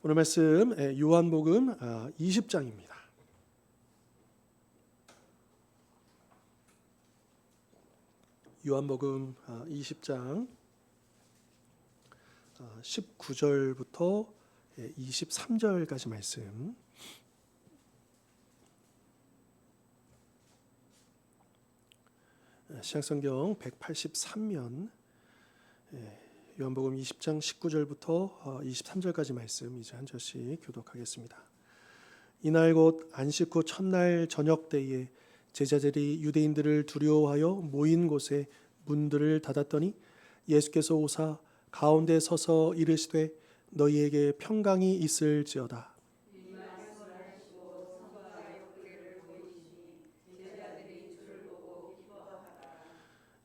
오늘 말씀 요한복음 20장입니다. 요한복음 20장 19절부터 23절까지 말씀. 신약성경 183면 요한복음 20장 19절부터 23절까지 말씀 이제 한 절씩 교독하겠습니다. 이날 곧 안식 후 첫날 저녁 때에 제자들이 유대인들을 두려워하여 모인 곳에 문들을 닫았더니 예수께서 오사 가운데 서서 이르시되 너희에게 평강이 있을지어다.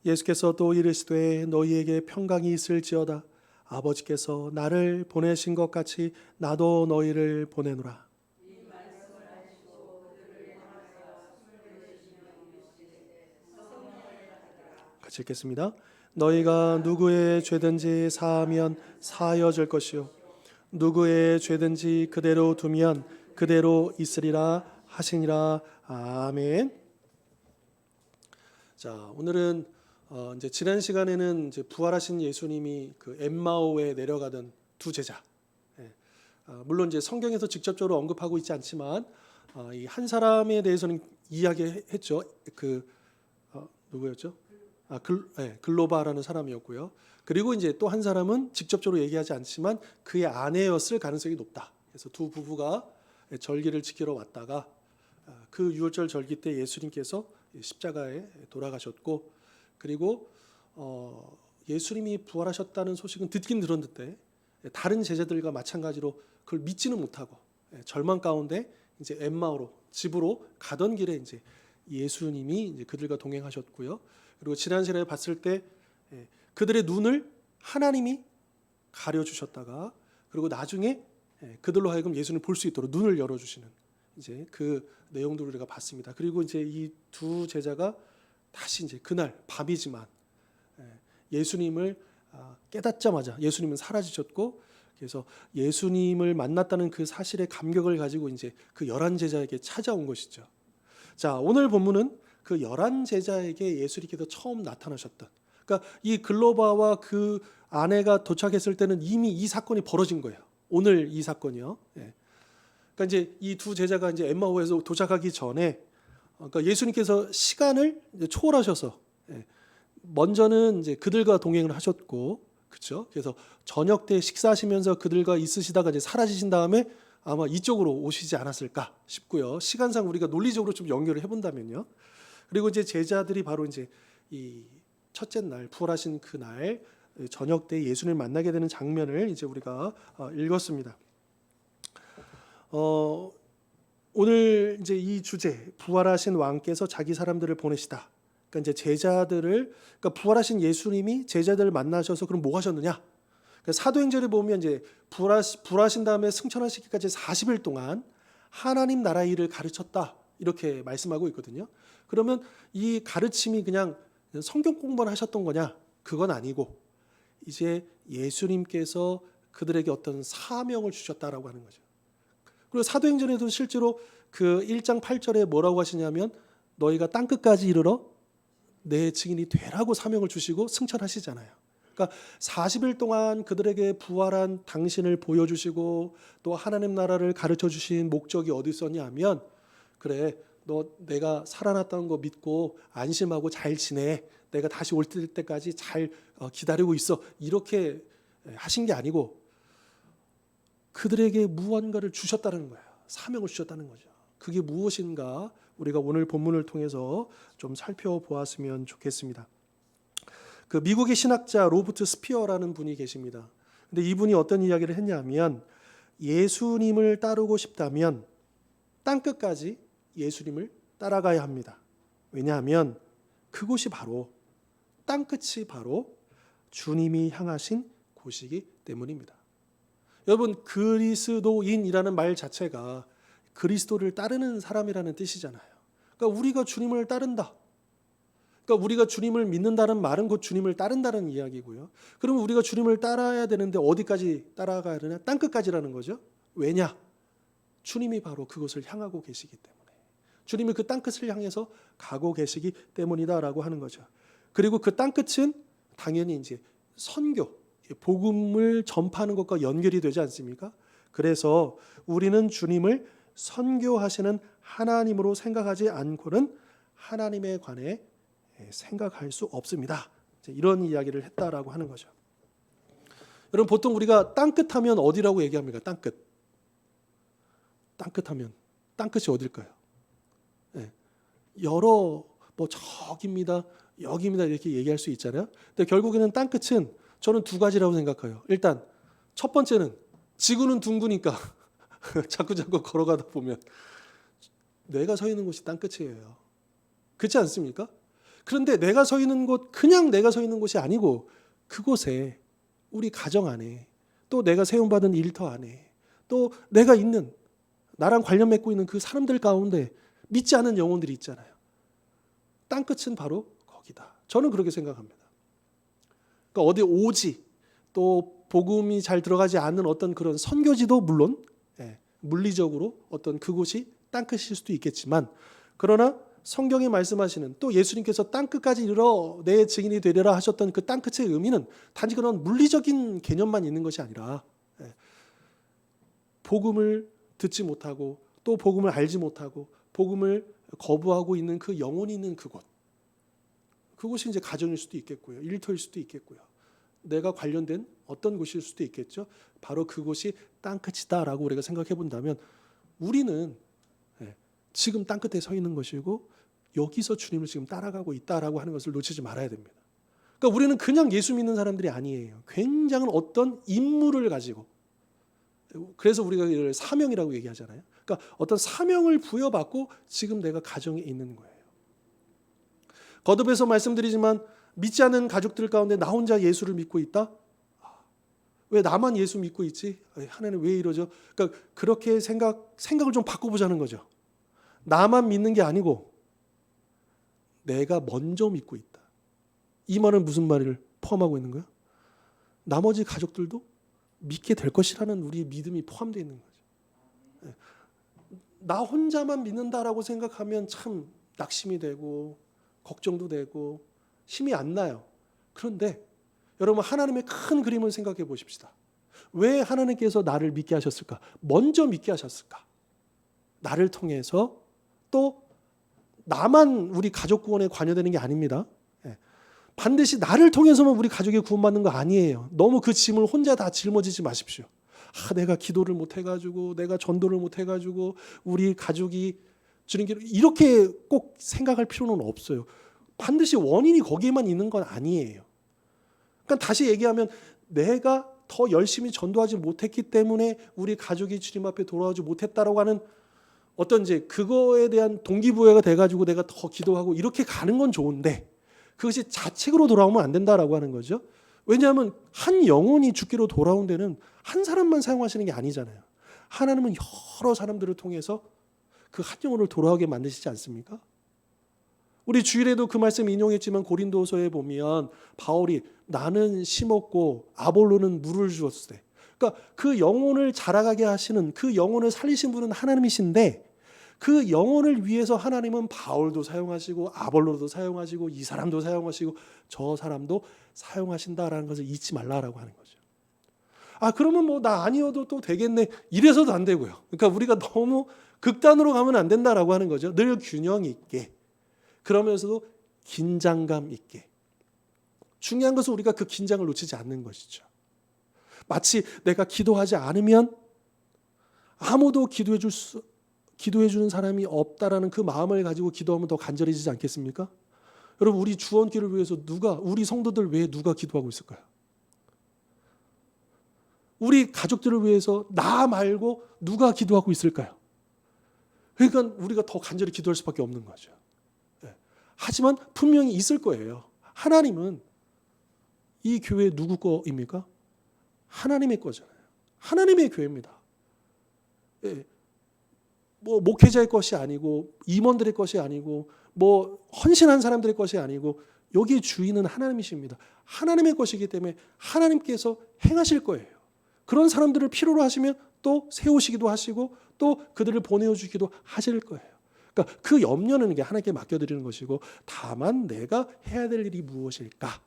예수께서 또 이르시되 너희에게 평강이 있을지어다. 아버지께서 나를 보내신 것 같이 나도 너희를 보내노라. 같이 읽겠습니다. 너희가 누구의 죄든지 사하면 사하여질 것이요 누구의 죄든지 그대로 두면 그대로 있으리라 하시니라. 아멘. 자, 오늘은 이제 지난 시간에는 이제 부활하신 예수님이 그 엠마오에 내려가던 두 제자. 물론 이제 성경에서 직접적으로 언급하고 있지 않지만 이 한 사람에 대해서는 이야기했죠. 누구였죠? 글로바라는 사람이었고요. 그리고 이제 또 한 사람은 직접적으로 얘기하지 않지만 그의 아내였을 가능성이 높다. 그래서 두 부부가 절기를 지키러 왔다가 그 유월절 절기 때 예수님께서 십자가에 돌아가셨고, 그리고 예수님이 부활하셨다는 소식은 듣긴 들었는데 다른 제자들과 마찬가지로 그걸 믿지는 못하고 절망 가운데 이제 엠마오로 집으로 가던 길에 이제 예수님이 이제 그들과 동행하셨고요. 그리고 지난 시간에 봤을 때 그들의 눈을 하나님이 가려주셨다가 그리고 나중에 그들로 하여금 예수님을 볼 수 있도록 눈을 열어주시는 이제 그 내용들을 우리가 봤습니다. 그리고 이제 이 두 제자가 다시 이제 그날 밤이지만 예수님을 깨닫자마자 예수님은 사라지셨고, 그래서 예수님을 만났다는 그 사실의 감격을 가지고 이제 그 11제자에게 찾아온 것이죠. 자, 오늘 본문은 그 11제자에게 예수님께서 처음 나타나셨던, 그러니까 이 글로바와 그 아내가 도착했을 때는 이미 이 사건이 벌어진 거예요. 오늘 이 사건이요. 그러니까 이제 이 두 제자가 이제 엠마오에서 도착하기 전에, 그러니까 예수님께서 시간을 초월하셔서 먼저는 이제 그들과 동행을 하셨고, 그렇죠? 그래서 저녁 때 식사하시면서 그들과 있으시다가 이제 사라지신 다음에 아마 이쪽으로 오시지 않았을까 싶고요. 시간상 우리가 논리적으로 좀 연결을 해본다면요. 그리고 이제 제자들이 바로 이제 이 첫째 날 부활하신 그날 저녁 때 예수님을 만나게 되는 장면을 이제 우리가 읽었습니다. 오늘 이제 이 주제 부활하신 왕께서 자기 사람들을 보내시다. 그러니까 이제 제자들을, 그러니까 부활하신 예수님이 제자들을 만나셔서 그럼 뭐 하셨느냐? 그러니까 사도행전에 보면 이제 부활하신 다음에 승천하시기까지 40일 동안 하나님 나라 일을 가르쳤다 이렇게 말씀하고 있거든요. 그러면 이 가르침이 그냥 성경 공부만 하셨던 거냐? 그건 아니고 이제 예수님께서 그들에게 어떤 사명을 주셨다라고 하는 거죠. 그리고 사도행전에도 실제로 그 1장 8절에 뭐라고 하시냐면 너희가 땅끝까지 이르러 내 증인이 되라고 사명을 주시고 승천하시잖아요. 그러니까 40일 동안 그들에게 부활한 당신을 보여주시고 또 하나님 나라를 가르쳐 주신 목적이 어디 있었냐면, 그래 너 내가 살아났다는 거 믿고 안심하고 잘 지내, 내가 다시 올 때까지 잘 기다리고 있어, 이렇게 하신 게 아니고 그들에게 무언가를 주셨다는 거예요. 사명을 주셨다는 거죠. 그게 무엇인가 우리가 오늘 본문을 통해서 좀 살펴보았으면 좋겠습니다. 그 미국의 신학자 로버트 스피어라는 분이 계십니다. 근데 이분이 어떤 이야기를 했냐면 예수님을 따르고 싶다면 땅끝까지 예수님을 따라가야 합니다. 왜냐하면 그곳이 바로 땅끝이 바로 주님이 향하신 곳이기 때문입니다. 여러분, 그리스도인이라는 말 자체가 그리스도를 따르는 사람이라는 뜻이잖아요. 그러니까 우리가 주님을 따른다. 그러니까 우리가 주님을 믿는다는 말은 곧 주님을 따른다는 이야기고요. 그러면 우리가 주님을 따라야 되는데 어디까지 따라가야 되냐? 땅끝까지라는 거죠. 왜냐? 주님이 바로 그곳을 향하고 계시기 때문에. 주님이 그 땅끝을 향해서 가고 계시기 때문이다라고 하는 거죠. 그리고 그 땅끝은 당연히 이제 선교, 복음을 전파하는 것과 연결이 되지 않습니까? 그래서 우리는 주님을 선교하시는 하나님으로 생각하지 않고는 하나님에 관해 생각할 수 없습니다. 이런 이야기를 했다라고 하는 거죠. 여러분, 보통 우리가 땅끝하면 어디라고 얘기합니까? 땅끝하면 땅끝이 어딜까요? 여러 저기입니다, 여기입니다 이렇게 얘기할 수 있잖아요. 근데 결국에는 땅끝은 저는 두 가지라고 생각해요. 일단 첫 번째는 지구는 둥그니까 자꾸 걸어가다 보면 내가 서 있는 곳이 땅끝이에요. 그렇지 않습니까? 그런데 내가 서 있는 곳, 그냥 내가 서 있는 곳이 아니고 그곳에 우리 가정 안에, 또 내가 세움받은 일터 안에, 또 내가 있는, 나랑 관련 맺고 있는 그 사람들 가운데 믿지 않은 영혼들이 있잖아요. 땅끝은 바로 거기다. 저는 그렇게 생각합니다. 그러니까 어디 오지, 또 복음이 잘 들어가지 않는 어떤 그런 선교지도 물론 물리적으로 어떤 그곳이 땅끝일 수도 있겠지만, 그러나 성경이 말씀하시는, 또 예수님께서 땅끝까지 이르러 내 증인이 되리라 하셨던 그 땅끝의 의미는 단지 그런 물리적인 개념만 있는 것이 아니라 복음을 듣지 못하고 또 복음을 알지 못하고 복음을 거부하고 있는 그 영혼이 있는 그곳이 이제 가정일 수도 있겠고요, 일터일 수도 있겠고요, 내가 관련된 어떤 곳일 수도 있겠죠. 바로 그곳이 땅끝이다라고 우리가 생각해 본다면 우리는 지금 땅끝에 서 있는 것이고 여기서 주님을 지금 따라가고 있다라고 하는 것을 놓치지 말아야 됩니다. 그러니까 우리는 그냥 예수 믿는 사람들이 아니에요. 굉장한 어떤 임무를 가지고, 그래서 우리가 이걸 사명이라고 얘기하잖아요. 그러니까 어떤 사명을 부여받고 지금 내가 가정에 있는 거예요. 거듭해서 말씀드리지만 믿지 않는 가족들 가운데 나 혼자 예수를 믿고 있다? 왜 나만 예수 믿고 있지? 하나님 왜 이러죠? 그러니까 그렇게 생각을 좀 바꿔보자는 거죠. 나만 믿는 게 아니고 내가 먼저 믿고 있다. 이 말은 무슨 말을 포함하고 있는 거야? 나머지 가족들도 믿게 될 것이라는 우리의 믿음이 포함되어 있는 거죠. 나 혼자만 믿는다라고 생각하면 참 낙심이 되고 걱정도 되고 힘이 안 나요. 그런데 여러분, 하나님의 큰 그림을 생각해 보십시다. 왜 하나님께서 나를 믿게 하셨을까? 먼저 믿게 하셨을까? 나를 통해서, 또 나만 우리 가족 구원에 관여되는 게 아닙니다. 반드시 나를 통해서만 우리 가족이 구원받는 거 아니에요. 너무 그 짐을 혼자 다 짊어지지 마십시오. 내가 기도를 못 해가지고, 내가 전도를 못 해가지고 우리 가족이 주님께로, 이렇게 꼭 생각할 필요는 없어요. 반드시 원인이 거기에만 있는 건 아니에요. 그러니까 다시 얘기하면 내가 더 열심히 전도하지 못했기 때문에 우리 가족이 주님 앞에 돌아오지 못했다라고 하는 어떤 이제 그거에 대한 동기부여가 돼가지고 내가 더 기도하고 이렇게 가는 건 좋은데, 그것이 자책으로 돌아오면 안 된다라고 하는 거죠. 왜냐하면 한 영혼이 죽기로 돌아온 데는 한 사람만 사용하시는 게 아니잖아요. 하나님은 여러 사람들을 통해서 그 한 영혼을 돌아오게 만드시지 않습니까? 우리 주일에도 그 말씀 인용했지만 고린도서에 보면 바울이 나는 심었고 아볼로는 물을 주었을 때, 그러니까 그 영혼을 자라가게 하시는, 그 영혼을 살리신 분은 하나님이신데, 그 영혼을 위해서 하나님은 바울도 사용하시고 아볼로도 사용하시고 이 사람도 사용하시고 저 사람도 사용하신다라는 것을 잊지 말라라고 하는 거죠. 그러면 나 아니어도 또 되겠네, 이래서도 안 되고요. 그러니까 우리가 너무 극단으로 가면 안 된다라고 하는 거죠. 늘 균형 있게, 그러면서도 긴장감 있게. 중요한 것은 우리가 그 긴장을 놓치지 않는 것이죠. 마치 내가 기도하지 않으면 아무도 기도해 주는 사람이 없다라는 그 마음을 가지고 기도하면 더 간절해지지 않겠습니까? 여러분, 우리 주원기를 위해서 우리 성도들 외에 누가 기도하고 있을까요? 우리 가족들을 위해서 나 말고 누가 기도하고 있을까요? 그러니까 우리가 더 간절히 기도할 수밖에 없는 거죠. 하지만 분명히 있을 거예요. 하나님은 이 교회 누구 거입니까? 하나님의 거잖아요. 하나님의 교회입니다. 목회자의 것이 아니고 임원들의 것이 아니고 헌신한 사람들의 것이 아니고 여기 주인은 하나님이십니다. 하나님의 것이기 때문에 하나님께서 행하실 거예요. 그런 사람들을 필요로 하시면 또 세우시기도 하시고 또 그들을 보내주기도 하실 거예요. 그러니까 그 염려는 이게 하나님께 맡겨드리는 것이고, 다만 내가 해야 될 일이 무엇일까?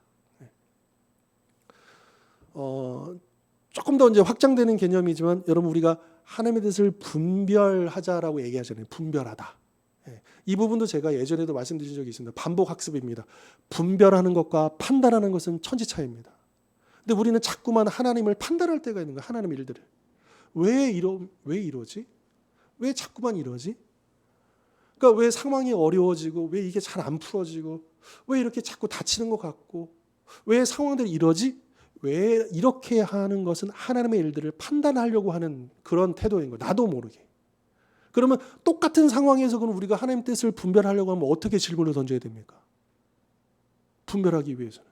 조금 더 이제 확장되는 개념이지만, 여러분 우리가 하나님의 뜻을 분별하자라고 얘기하잖아요. 분별하다. 이 부분도 제가 예전에도 말씀드린 적이 있습니다. 반복 학습입니다. 분별하는 것과 판단하는 것은 천지차이입니다. 근데 우리는 자꾸만 하나님을 판단할 때가 있는 거예요. 하나님의 일들을. 왜 이러지? 왜 자꾸만 이러지? 그러니까 왜 상황이 어려워지고, 왜 이게 잘 안 풀어지고, 왜 이렇게 자꾸 다치는 것 같고, 왜 상황들이 이러지? 왜 이렇게 하는 것은 하나님의 일들을 판단하려고 하는 그런 태도인 거예요. 나도 모르게. 그러면 똑같은 상황에서 그럼 우리가 하나님의 뜻을 분별하려고 하면 어떻게 질문을 던져야 됩니까? 분별하기 위해서는.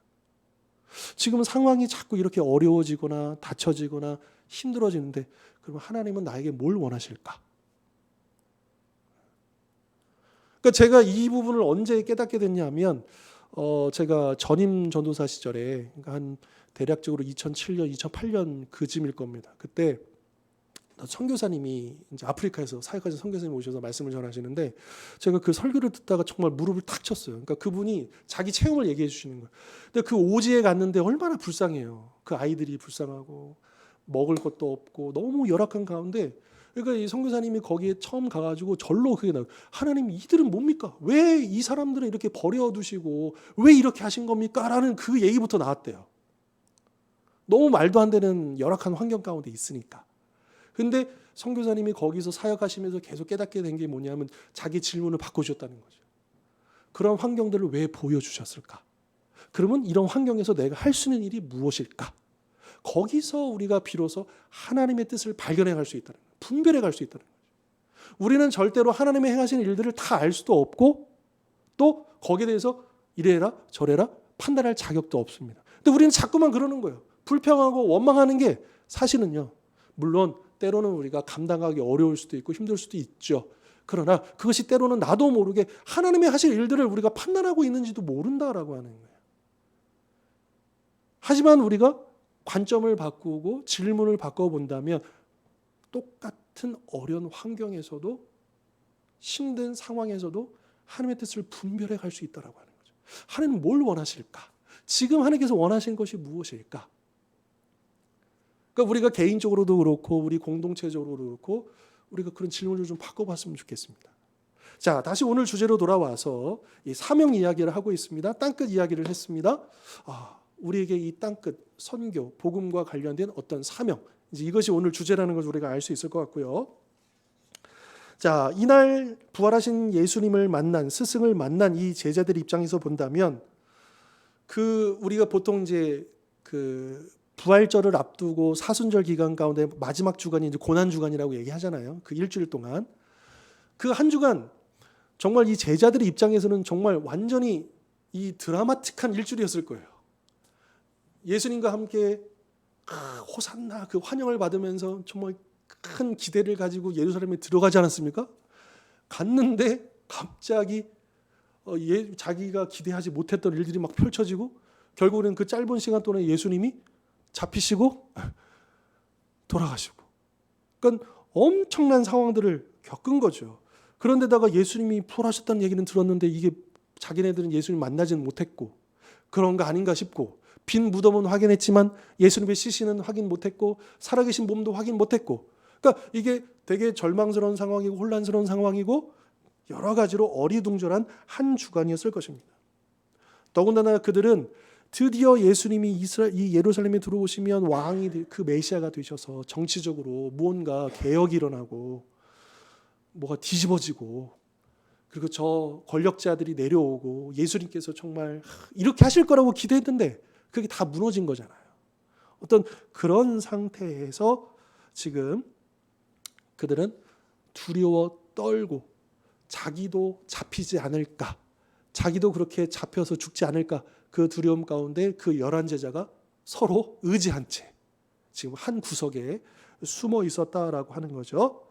지금 상황이 자꾸 이렇게 어려워지거나 닫혀지거나 힘들어지는데, 그러면 하나님은 나에게 뭘 원하실까? 그러니까 제가 이 부분을 언제 깨닫게 됐냐면, 제가 전임 전도사 시절에, 그러니까 한 대략적으로 2007년, 2008년 그쯤일 겁니다. 그때 선교사님이 이제 아프리카에서 사역하신 선교사님 오셔서 말씀을 전하시는데, 제가 그 설교를 듣다가 정말 무릎을 탁 쳤어요. 그러니까 그분이 자기 체험을 얘기해 주시는 거예요. 근데 그 오지에 갔는데 얼마나 불쌍해요. 그 아이들이 불쌍하고 먹을 것도 없고 너무 열악한 가운데, 그러니까 이 선교사님이 거기에 처음 가가지고 절로 그게 나와요. 하나님, 이들은 뭡니까? 왜 이 사람들은 이렇게 버려두시고 왜 이렇게 하신 겁니까? 라는 그 얘기부터 나왔대요. 너무 말도 안 되는 열악한 환경 가운데 있으니까. 근데 선교사님이 거기서 사역하시면서 계속 깨닫게 된 게 뭐냐면, 자기 질문을 바꿔주셨다는 거죠. 그런 환경들을 왜 보여주셨을까? 그러면 이런 환경에서 내가 할 수 있는 일이 무엇일까? 거기서 우리가 비로소 하나님의 뜻을 발견해 갈 수 있다는 거예요. 분별해 갈 수 있다는 거죠. 우리는 절대로 하나님의 행하시는 일들을 다 알 수도 없고, 또 거기에 대해서 이래라 저래라 판단할 자격도 없습니다. 근데 우리는 자꾸만 그러는 거예요. 불평하고 원망하는 게 사실은요, 물론 때로는 우리가 감당하기 어려울 수도 있고 힘들 수도 있죠. 그러나 그것이 때로는 나도 모르게 하나님의 하실 일들을 우리가 판단하고 있는지도 모른다라고 하는 거예요. 하지만 우리가 관점을 바꾸고 질문을 바꿔본다면, 똑같은 어려운 환경에서도, 힘든 상황에서도 하나님의 뜻을 분별해 갈 수 있다라고 하는 거죠. 하나님은 뭘 원하실까? 지금 하나님께서 원하신 것이 무엇일까? 그러니까 우리가 개인적으로도 그렇고 우리 공동체적으로도 그렇고 우리가 그런 질문을 좀 바꿔봤으면 좋겠습니다. 자, 다시 오늘 주제로 돌아와서 이 사명 이야기를 하고 있습니다. 땅끝 이야기를 했습니다. 우리에게 이 땅끝 선교, 복음과 관련된 어떤 사명, 이제 이것이 오늘 주제라는 것을 우리가 알 수 있을 것 같고요. 자, 이날 부활하신 예수님을 만난, 스승을 만난 이 제자들 입장에서 본다면, 우리가 보통 이제 부활절을 앞두고 사순절 기간 가운데 마지막 주간이 이제 고난 주간이라고 얘기하잖아요. 그 일주일 동안, 그 한 주간 정말 이 제자들의 입장에서는 정말 완전히 이 드라마틱한 일주일이었을 거예요. 예수님과 함께 호산나 그 환영을 받으면서 정말 큰 기대를 가지고 예루살렘에 들어가지 않았습니까? 갔는데 갑자기 자기가 기대하지 못했던 일들이 막 펼쳐지고, 결국은 그 짧은 시간 동안에 예수님이 잡히시고 돌아가시고, 그러니까 엄청난 상황들을 겪은 거죠. 그런데다가 예수님이 부활하셨다는 얘기는 들었는데, 이게 자기네들은 예수님 만나지는 못했고 그런 거 아닌가 싶고, 빈 무덤은 확인했지만 예수님의 시신은 확인 못했고 살아계신 몸도 확인 못했고, 그러니까 이게 되게 절망스러운 상황이고 혼란스러운 상황이고 여러 가지로 어리둥절한 한 주간이었을 것입니다. 더군다나 그들은 드디어 예수님이 이 예루살렘에 들어오시면 왕이, 그 메시아가 되셔서 정치적으로 무언가 개혁이 일어나고 뭐가 뒤집어지고, 그리고 저 권력자들이 내려오고 예수님께서 정말 이렇게 하실 거라고 기대했는데 그게 다 무너진 거잖아요. 어떤 그런 상태에서 지금 그들은 두려워 떨고, 자기도 잡히지 않을까, 자기도 그렇게 잡혀서 죽지 않을까, 그 두려움 가운데 그 11제자가 서로 의지한 채 지금 한 구석에 숨어 있었다라고 하는 거죠.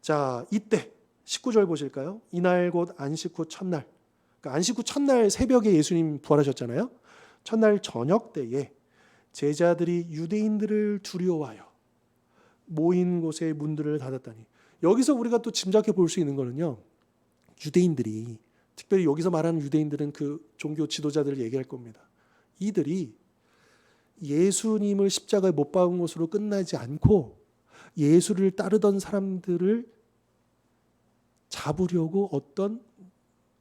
자, 이때 19절 보실까요? 이날 곧 안식 후 첫날, 그러니까 안식 후 첫날 새벽에 예수님 부활하셨잖아요. 첫날 저녁 때에 제자들이 유대인들을 두려워하여, 모인 곳에 문들을 닫았다니. 여기서 우리가 또 짐작해 볼 수 있는 거는요. 유대인들이, 특별히 여기서 말하는 유대인들은 그 종교 지도자들을 얘기할 겁니다. 이들이 예수님을 십자가에 못 박은 것으로 끝나지 않고 예수를 따르던 사람들을 잡으려고 어떤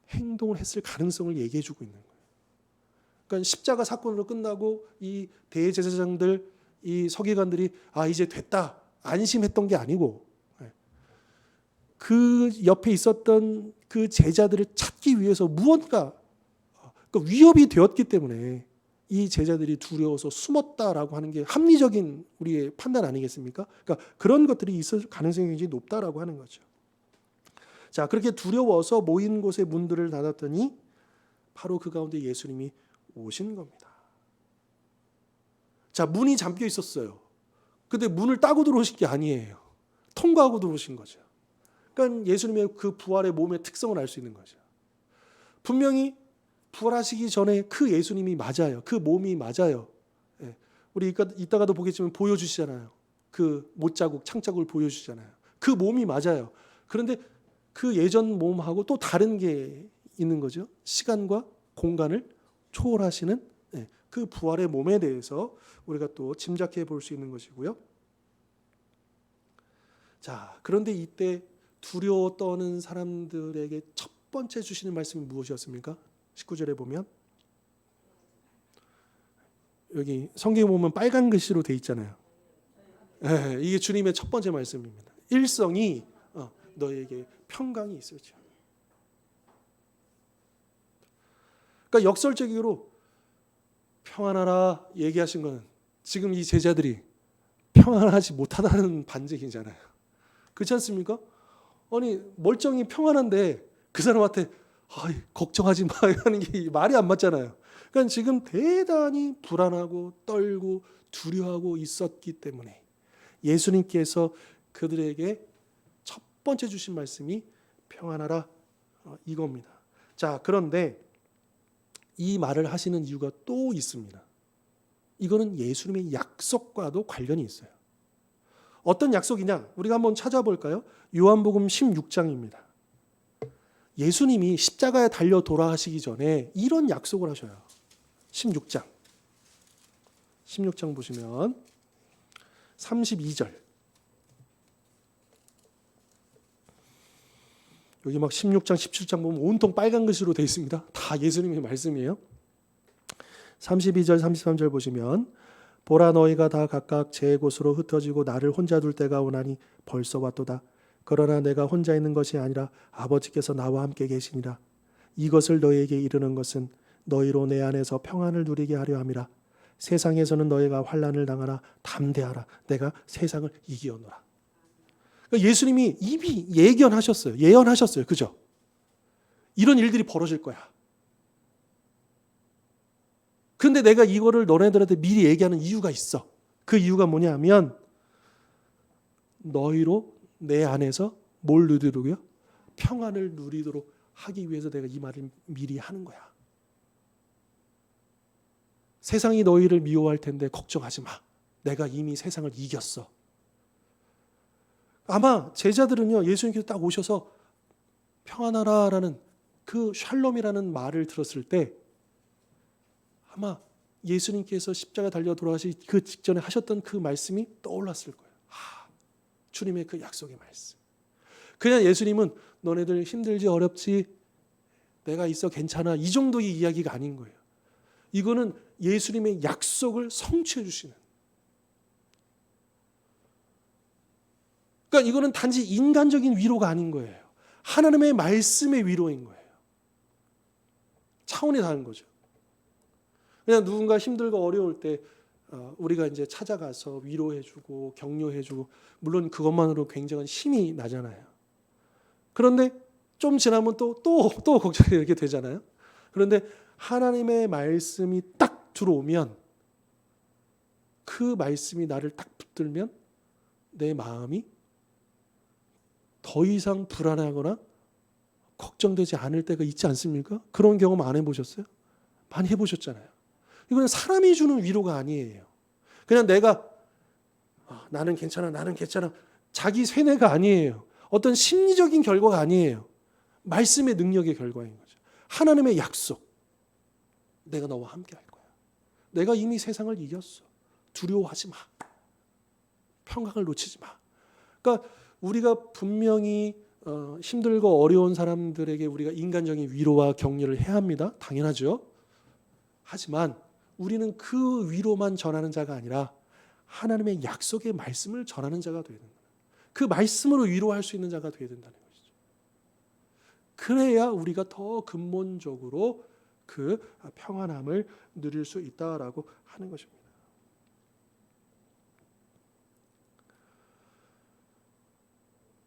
행동을 했을 가능성을 얘기해 주고 있는 거예요. 그러니까 십자가 사건으로 끝나고 이 대제사장들, 이 서기관들이 이제 됐다 안심했던 게 아니고 그 옆에 있었던 그 제자들을 찾기 위해서 무언가 위협이 되었기 때문에 이 제자들이 두려워서 숨었다라고 하는 게 합리적인 우리의 판단 아니겠습니까? 그러니까 그런 것들이 있을 가능성이 굉장히 높다라고 하는 거죠. 자, 그렇게 두려워서 모인 곳에 문들을 닫았더니 바로 그 가운데 예수님이 오신 겁니다. 자, 문이 잠겨 있었어요. 근데 문을 따고 들어오신 게 아니에요. 통과하고 들어오신 거죠. 그러니까 예수님의 그 부활의 몸의 특성을 알 수 있는 거죠. 분명히 부활하시기 전에 그 예수님이 맞아요. 그 몸이 맞아요. 우리 이따가도 보겠지만 보여주시잖아요. 그 못자국, 창자국을 보여주시잖아요. 그 몸이 맞아요. 그런데 그 예전 몸하고 또 다른 게 있는 거죠. 시간과 공간을 초월하시는 그 부활의 몸에 대해서 우리가 또 짐작해 볼 수 있는 것이고요. 자, 그런데 이때 두려워 떠는 사람들에게 첫 번째 주시는 말씀이 무엇이었습니까? 19절에 보면 여기 성경에 보면 빨간 글씨로 돼 있잖아요. 이게 주님의 첫 번째 말씀입니다. 일성이 너에게 평강이 있을지어다. 그러니까 역설적으로 평안하라 얘기하신 거는 지금 이 제자들이 평안하지 못하다는 반증이잖아요. 그렇지 않습니까? 아니 멀쩡히 평안한데 그 사람한테 걱정하지 마 하는 게 말이 안 맞잖아요. 그러니까 지금 대단히 불안하고 떨고 두려워하고 있었기 때문에 예수님께서 그들에게 첫 번째 주신 말씀이 평안하라 이겁니다. 자, 그런데 이 말을 하시는 이유가 또 있습니다. 이거는 예수님의 약속과도 관련이 있어요. 어떤 약속이냐? 우리가 한번 찾아볼까요? 요한복음 16장입니다. 예수님이 십자가에 달려 돌아가시기 전에 이런 약속을 하셔요. 16장 보시면 32절. 여기 막 16장, 17장 보면 온통 빨간 글씨로 되어 있습니다. 다 예수님의 말씀이에요. 32절, 33절 보시면 보라 너희가 다 각각 제 곳으로 흩어지고 나를 혼자 둘 때가 오나니 벌써 왔도다. 그러나 내가 혼자 있는 것이 아니라 아버지께서 나와 함께 계시니라. 이것을 너희에게 이르는 것은 너희로 내 안에서 평안을 누리게 하려 함이라. 세상에서는 너희가 환난을 당하나 담대하라. 내가 세상을 이기었노라. 그러니까 예수님이 이미 예언하셨어요. 그죠? 이런 일들이 벌어질 거야. 그런데 내가 이거를 너네들한테 미리 얘기하는 이유가 있어. 그 이유가 뭐냐면 너희로 내 안에서 뭘 누리도록요? 평안을 누리도록 하기 위해서 내가 이 말을 미리 하는 거야. 세상이 너희를 미워할 텐데 걱정하지 마. 내가 이미 세상을 이겼어. 아마 제자들은요, 예수님께서 딱 오셔서 평안하라라는 그 샬롬이라는 말을 들었을 때 아마 예수님께서 십자가 달려 돌아가시 그 직전에 하셨던 그 말씀이 떠올랐을 거예요. 주님의 그 약속의 말씀. 그냥 예수님은 너네들 힘들지 어렵지 내가 있어 괜찮아 이 정도의 이야기가 아닌 거예요. 이거는 예수님의 약속을 성취해 주시는. 그러니까 이거는 단지 인간적인 위로가 아닌 거예요. 하나님의 말씀의 위로인 거예요. 차원이 다른 거죠. 그냥 누군가 힘들고 어려울 때 우리가 이제 찾아가서 위로해주고 격려해주고 물론 그것만으로 굉장한 힘이 나잖아요. 그런데 좀 지나면 또 걱정이 이렇게 되잖아요. 그런데 하나님의 말씀이 딱 들어오면 그 말씀이 나를 딱 붙들면 내 마음이 더 이상 불안하거나 걱정되지 않을 때가 있지 않습니까? 그런 경험 안 해보셨어요? 많이 해보셨잖아요. 이거는 사람이 주는 위로가 아니에요. 그냥 내가 나는 괜찮아, 나는 괜찮아. 자기 쇠뇌가 아니에요. 어떤 심리적인 결과가 아니에요. 말씀의 능력의 결과인 거죠. 하나님의 약속. 내가 너와 함께 할 거야. 내가 이미 세상을 이겼어. 두려워하지 마. 평강을 놓치지 마. 그러니까 우리가 분명히 힘들고 어려운 사람들에게 우리가 인간적인 위로와 격려를 해야 합니다. 당연하죠. 하지만 우리는 그 위로만 전하는 자가 아니라 하나님의 약속의 말씀을 전하는 자가 되어야 된다. 그 말씀으로 위로할 수 있는 자가 되어야 된다는 것이죠. 그래야 우리가 더 근본적으로 그 평안함을 누릴 수 있다라고 하는 것입니다.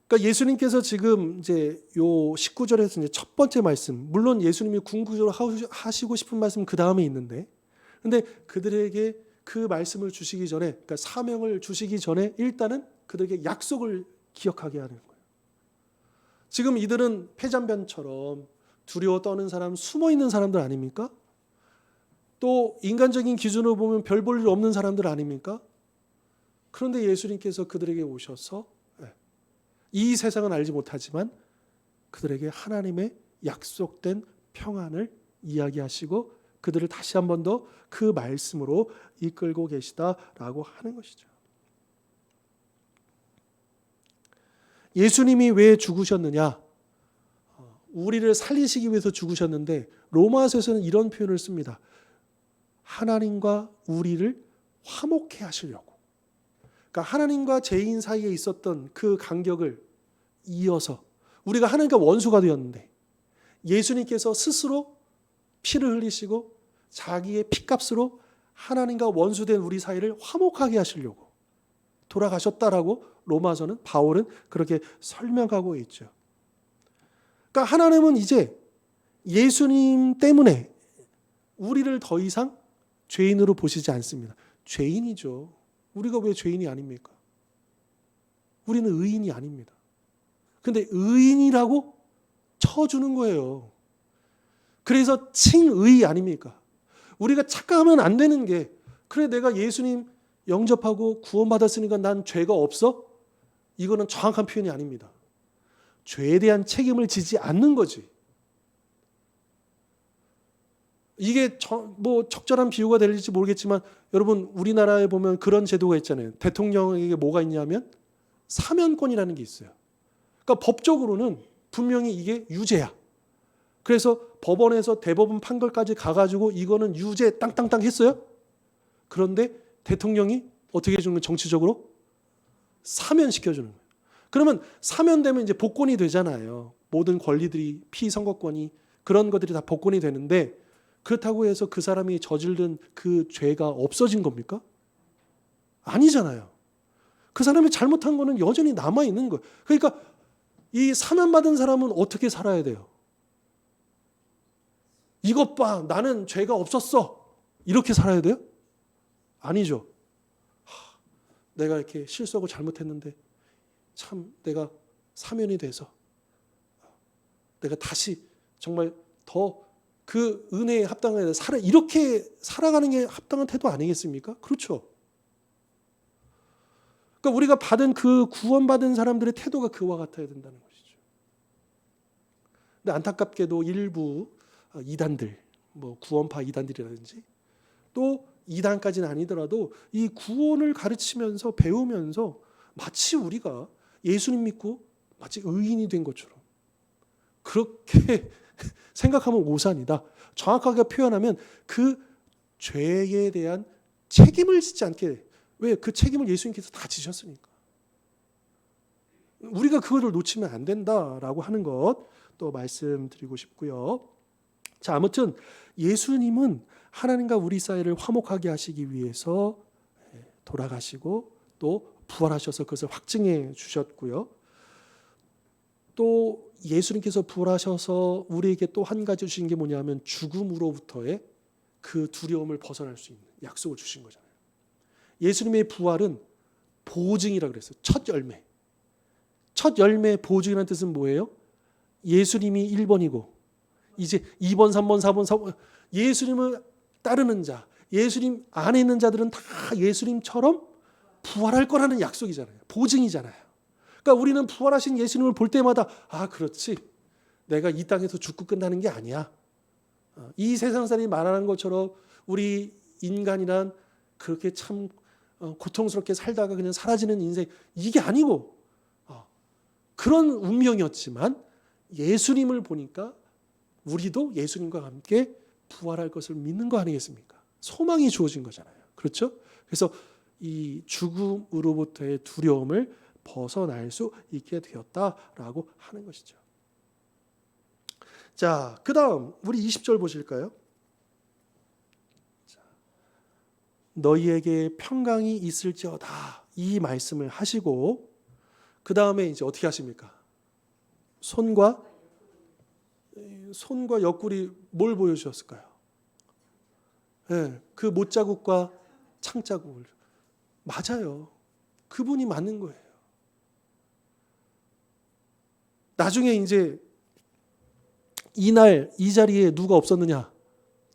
그러니까 예수님께서 지금 이제 요 19절에서 이제 첫 번째 말씀, 물론 예수님이 궁극적으로 하시고 싶은 말씀 그 다음에 있는데, 근데 그들에게 그 말씀을 주시기 전에, 그러니까 사명을 주시기 전에 일단은 그들에게 약속을 기억하게 하는 거예요. 지금 이들은 패잔변처럼 두려워 떠는 사람, 숨어 있는 사람들 아닙니까? 또 인간적인 기준으로 보면 별 볼 일 없는 사람들 아닙니까? 그런데 예수님께서 그들에게 오셔서 이 세상은 알지 못하지만 그들에게 하나님의 약속된 평안을 이야기하시고 그들을 다시 한 번 더 그 말씀으로 이끌고 계시다라고 하는 것이죠. 예수님이 왜 죽으셨느냐? 우리를 살리시기 위해서 죽으셨는데 로마서에서는 이런 표현을 씁니다. 하나님과 우리를 화목해 하시려고. 그러니까 하나님과 죄인 사이에 있었던 그 간격을 이어서 우리가 하나님과 원수가 되었는데 예수님께서 스스로 피를 흘리시고 자기의 피값으로 하나님과 원수된 우리 사이를 화목하게 하시려고 돌아가셨다라고 로마서는 바울은 그렇게 설명하고 있죠. 그러니까 하나님은 이제 예수님 때문에 우리를 더 이상 죄인으로 보시지 않습니다. 죄인이죠. 우리가 왜 죄인이 아닙니까? 우리는 의인이 아닙니다. 근데 의인이라고 쳐주는 거예요. 그래서 칭의 아닙니까? 우리가 착각하면 안 되는 게 그래 내가 예수님 영접하고 구원받았으니까 난 죄가 없어? 이거는 정확한 표현이 아닙니다. 죄에 대한 책임을 지지 않는 거지. 이게 뭐 적절한 비유가 될지 모르겠지만 여러분 우리나라에 보면 그런 제도가 있잖아요. 대통령에게 뭐가 있냐면 사면권이라는 게 있어요. 그러니까 법적으로는 분명히 이게 유죄야. 그래서 법원에서 대법원 판결까지 가가지고 이거는 유죄 땅땅땅 했어요. 그런데 대통령이 어떻게 해주는 거예요? 정치적으로 사면시켜주는 거예요. 그러면 사면되면 이제 복권이 되잖아요. 모든 권리들이 피선거권이 그런 것들이 다 복권이 되는데 그렇다고 해서 그 사람이 저지른 그 죄가 없어진 겁니까? 아니잖아요. 그 사람이 잘못한 거는 여전히 남아있는 거예요. 그러니까 이 사면받은 사람은 어떻게 살아야 돼요? 이것 봐, 나는 죄가 없었어. 이렇게 살아야 돼요? 아니죠. 내가 이렇게 실수하고 잘못했는데 참 내가 사면이 돼서 내가 다시 정말 더 그 은혜에 합당하게 이렇게 살아가는 게 합당한 태도 아니겠습니까? 그렇죠. 그러니까 우리가 받은 그 구원받은 사람들의 태도가 그와 같아야 된다는 것이죠. 근데 안타깝게도 일부 이단들, 뭐 구원파 이단들이라든지 또 이단까지는 아니더라도 이 구원을 가르치면서 배우면서 마치 우리가 예수님 믿고 마치 의인이 된 것처럼 그렇게 생각하면 오산이다. 정확하게 표현하면 그 죄에 대한 책임을 지지 않게. 왜? 그 책임을 예수님께서 다 지셨으니까. 우리가 그거를 놓치면 안 된다라고 하는 것 또 말씀드리고 싶고요. 자, 아무튼 예수님은 하나님과 우리 사이를 화목하게 하시기 위해서 돌아가시고 또 부활하셔서 그것을 확증해 주셨고요. 또 예수님께서 부활하셔서 우리에게 또 한 가지 주신 게 뭐냐면 죽음으로부터의 그 두려움을 벗어날 수 있는 약속을 주신 거잖아요. 예수님의 부활은 보증이라고 그랬어요. 첫 열매. 첫 열매 보증이라는 뜻은 뭐예요? 예수님이 1번이고 이제 2번, 3번, 4번, 4번 예수님을 따르는 자, 예수님 안에 있는 자들은 다 예수님처럼 부활할 거라는 약속이잖아요. 보증이잖아요. 그러니까 우리는 부활하신 예수님을 볼 때마다 그렇지. 내가 이 땅에서 죽고 끝나는 게 아니야. 이 세상 사람이 말하는 것처럼 우리 인간이란 그렇게 참 고통스럽게 살다가 그냥 사라지는 인생, 이게 아니고 그런 운명이었지만 예수님을 보니까 우리도 예수님과 함께 부활할 것을 믿는 거 아니겠습니까? 소망이 주어진 거잖아요. 그렇죠? 그래서 이 죽음으로부터의 두려움을 벗어날 수 있게 되었다라고 하는 것이죠. 자, 그 다음 우리 20절 보실까요? 자, 너희에게 평강이 있을지어다, 이 말씀을 하시고 그 다음에 이제 어떻게 하십니까? 손과 옆구리 뭘 보여주셨을까요? 네, 그 못자국과 창자국을. 맞아요. 그분이 맞는 거예요. 나중에 이제 이날 이 자리에 누가 없었느냐?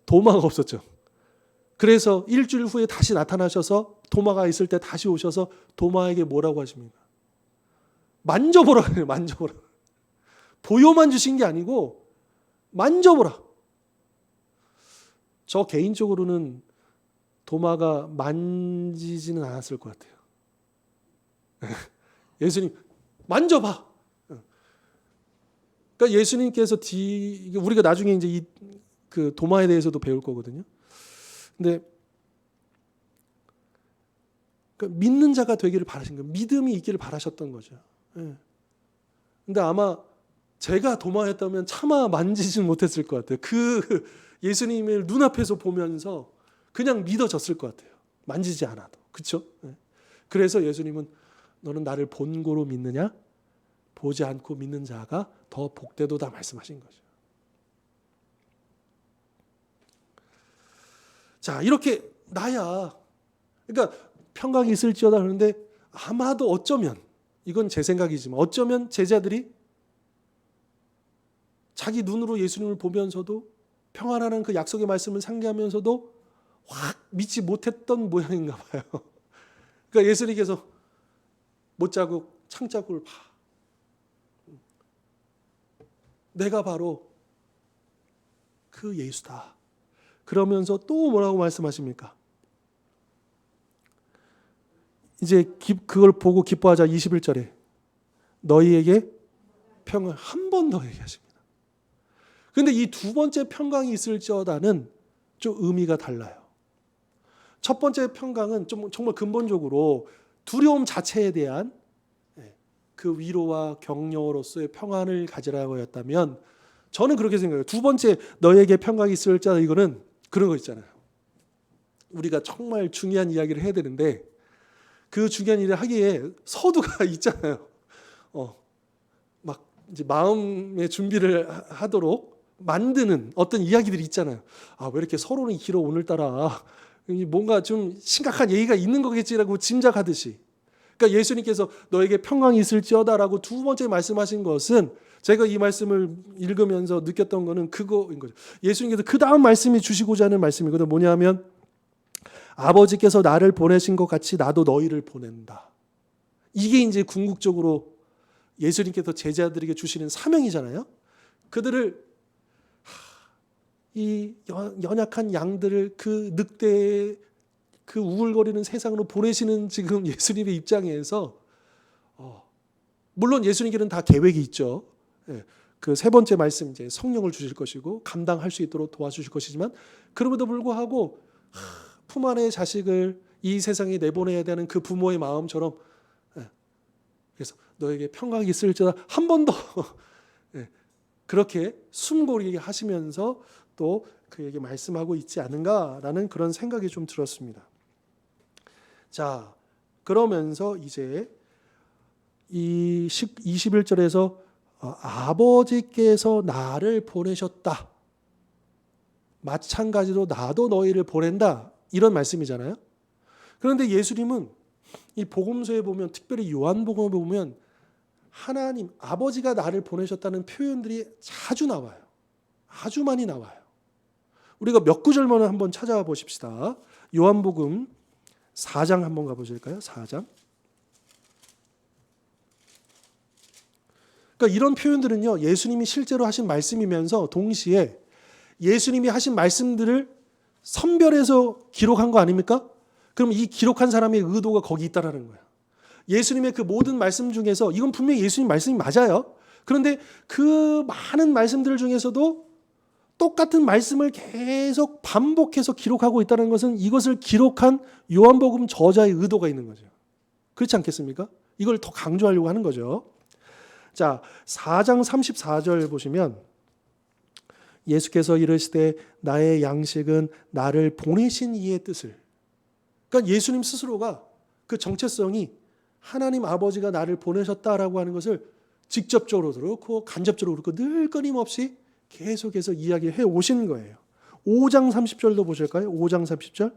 도마가 없었죠. 그래서 일주일 후에 다시 나타나셔서 도마가 있을 때 다시 오셔서 도마에게 뭐라고 하십니까? 만져보라 그래요. 만져보라. 보여만 주신 게 아니고 만져보라. 저 개인적으로는 도마가 만지지는 않았을 것 같아요. 예수님 만져봐. 그러니까 예수님께서 우리가 나중에 이제 그 도마에 대해서도 배울 거거든요. 근데 그러니까 믿는 자가 되기를 바라신 거예요. 믿음이 있기를 바라셨던 거죠. 근데 아마 제가 도마였다면 차마 만지지는 못했을 것 같아요. 그 예수님을 눈앞에서 보면서 그냥 믿어졌을 것 같아요. 만지지 않아도. 그렇죠? 그래서 예수님은 너는 나를 본고로 믿느냐? 보지 않고 믿는 자가 더 복되도다 말씀하신 거죠. 자, 이렇게 나야, 그러니까 평강이 있을지어다 그러는데 아마도 어쩌면, 이건 제 생각이지만 어쩌면 제자들이 자기 눈으로 예수님을 보면서도 평안하는 그 약속의 말씀을 상기하면서도 확 믿지 못했던 모양인가 봐요. 그러니까 예수님께서 못자국, 창자국을 봐. 내가 바로 그 예수다. 그러면서 또 뭐라고 말씀하십니까? 이제 그걸 보고 기뻐하자. 21절에 너희에게 평강, 한 번 더 얘기하십니다. 그런데 이 두 번째 평강이 있을지어다는 좀 의미가 달라요. 첫 번째 평강은 정말 근본적으로 두려움 자체에 대한 그 위로와 격려로서의 평안을 가지라고 했다면, 저는 그렇게 생각해요. 두 번째 너에게 평강이 있을지어다, 이거는 그런 거 있잖아요. 우리가 정말 중요한 이야기를 해야 되는데 그 중요한 일을 하기에 서두가 있잖아요. 막 이제 마음의 준비를 하도록 만드는 어떤 이야기들이 있잖아요. 왜 이렇게 서로는 길어 오늘따라, 뭔가 좀 심각한 얘기가 있는 거겠지라고 짐작하듯이. 그러니까 예수님께서 너에게 평강이 있을지어다라고 두 번째 말씀하신 것은, 제가 이 말씀을 읽으면서 느꼈던 거는 그거인 거죠. 예수님께서 그 다음 말씀이 주시고자 하는 말씀이거든요. 뭐냐면 아버지께서 나를 보내신 것 같이 나도 너희를 보낸다. 이게 이제 궁극적으로 예수님께서 제자들에게 주시는 사명이잖아요. 그들을, 이 연약한 양들을 그 늑대의 그 우울거리는 세상으로 보내시는 지금 예수님의 입장에서, 물론 예수님께는 다 계획이 있죠. 그 세 번째 말씀, 이제 성령을 주실 것이고 감당할 수 있도록 도와주실 것이지만, 그럼에도 불구하고 품 안의 자식을 이 세상에 내보내야 되는 그 부모의 마음처럼, 그래서 너에게 평강이 있을지어다 한 번 더 그렇게 숨고르게 하시면서 또 그에게 말씀하고 있지 않은가라는 그런 생각이 좀 들었습니다. 자, 그러면서 이제 이 21절에서 아버지께서 나를 보내셨다. 마찬가지로 나도 너희를 보낸다. 이런 말씀이잖아요. 그런데 예수님은 이 복음서에 보면, 특별히 요한복음에 보면 하나님 아버지가 나를 보내셨다는 표현들이 자주 나와요. 아주 많이 나와요. 우리가 몇 구절만 한번 찾아보십시다. 요한복음 4장 한번 가보실까요? 4장. 그러니까 이런 표현들은요, 예수님이 실제로 하신 말씀이면서 동시에 예수님이 하신 말씀들을 선별해서 기록한 거 아닙니까? 그럼 이 기록한 사람의 의도가 거기 있다라는 거예요. 예수님의 그 모든 말씀 중에서 이건 분명히 예수님 말씀이 맞아요. 그런데 그 많은 말씀들 중에서도 똑같은 말씀을 계속 반복해서 기록하고 있다는 것은 이것을 기록한 요한복음 저자의 의도가 있는 거죠. 그렇지 않겠습니까? 이걸 더 강조하려고 하는 거죠. 자, 4장 34절 보시면 예수께서 이르시되 나의 양식은 나를 보내신 이의 뜻을. 그러니까 예수님 스스로가 그 정체성이 하나님 아버지가 나를 보내셨다라고 하는 것을 직접적으로도 그렇고 간접적으로 그렇고 늘 끊임없이 계속해서 이야기해 오신 거예요. 5장 30절도 보실까요? 5장 30절.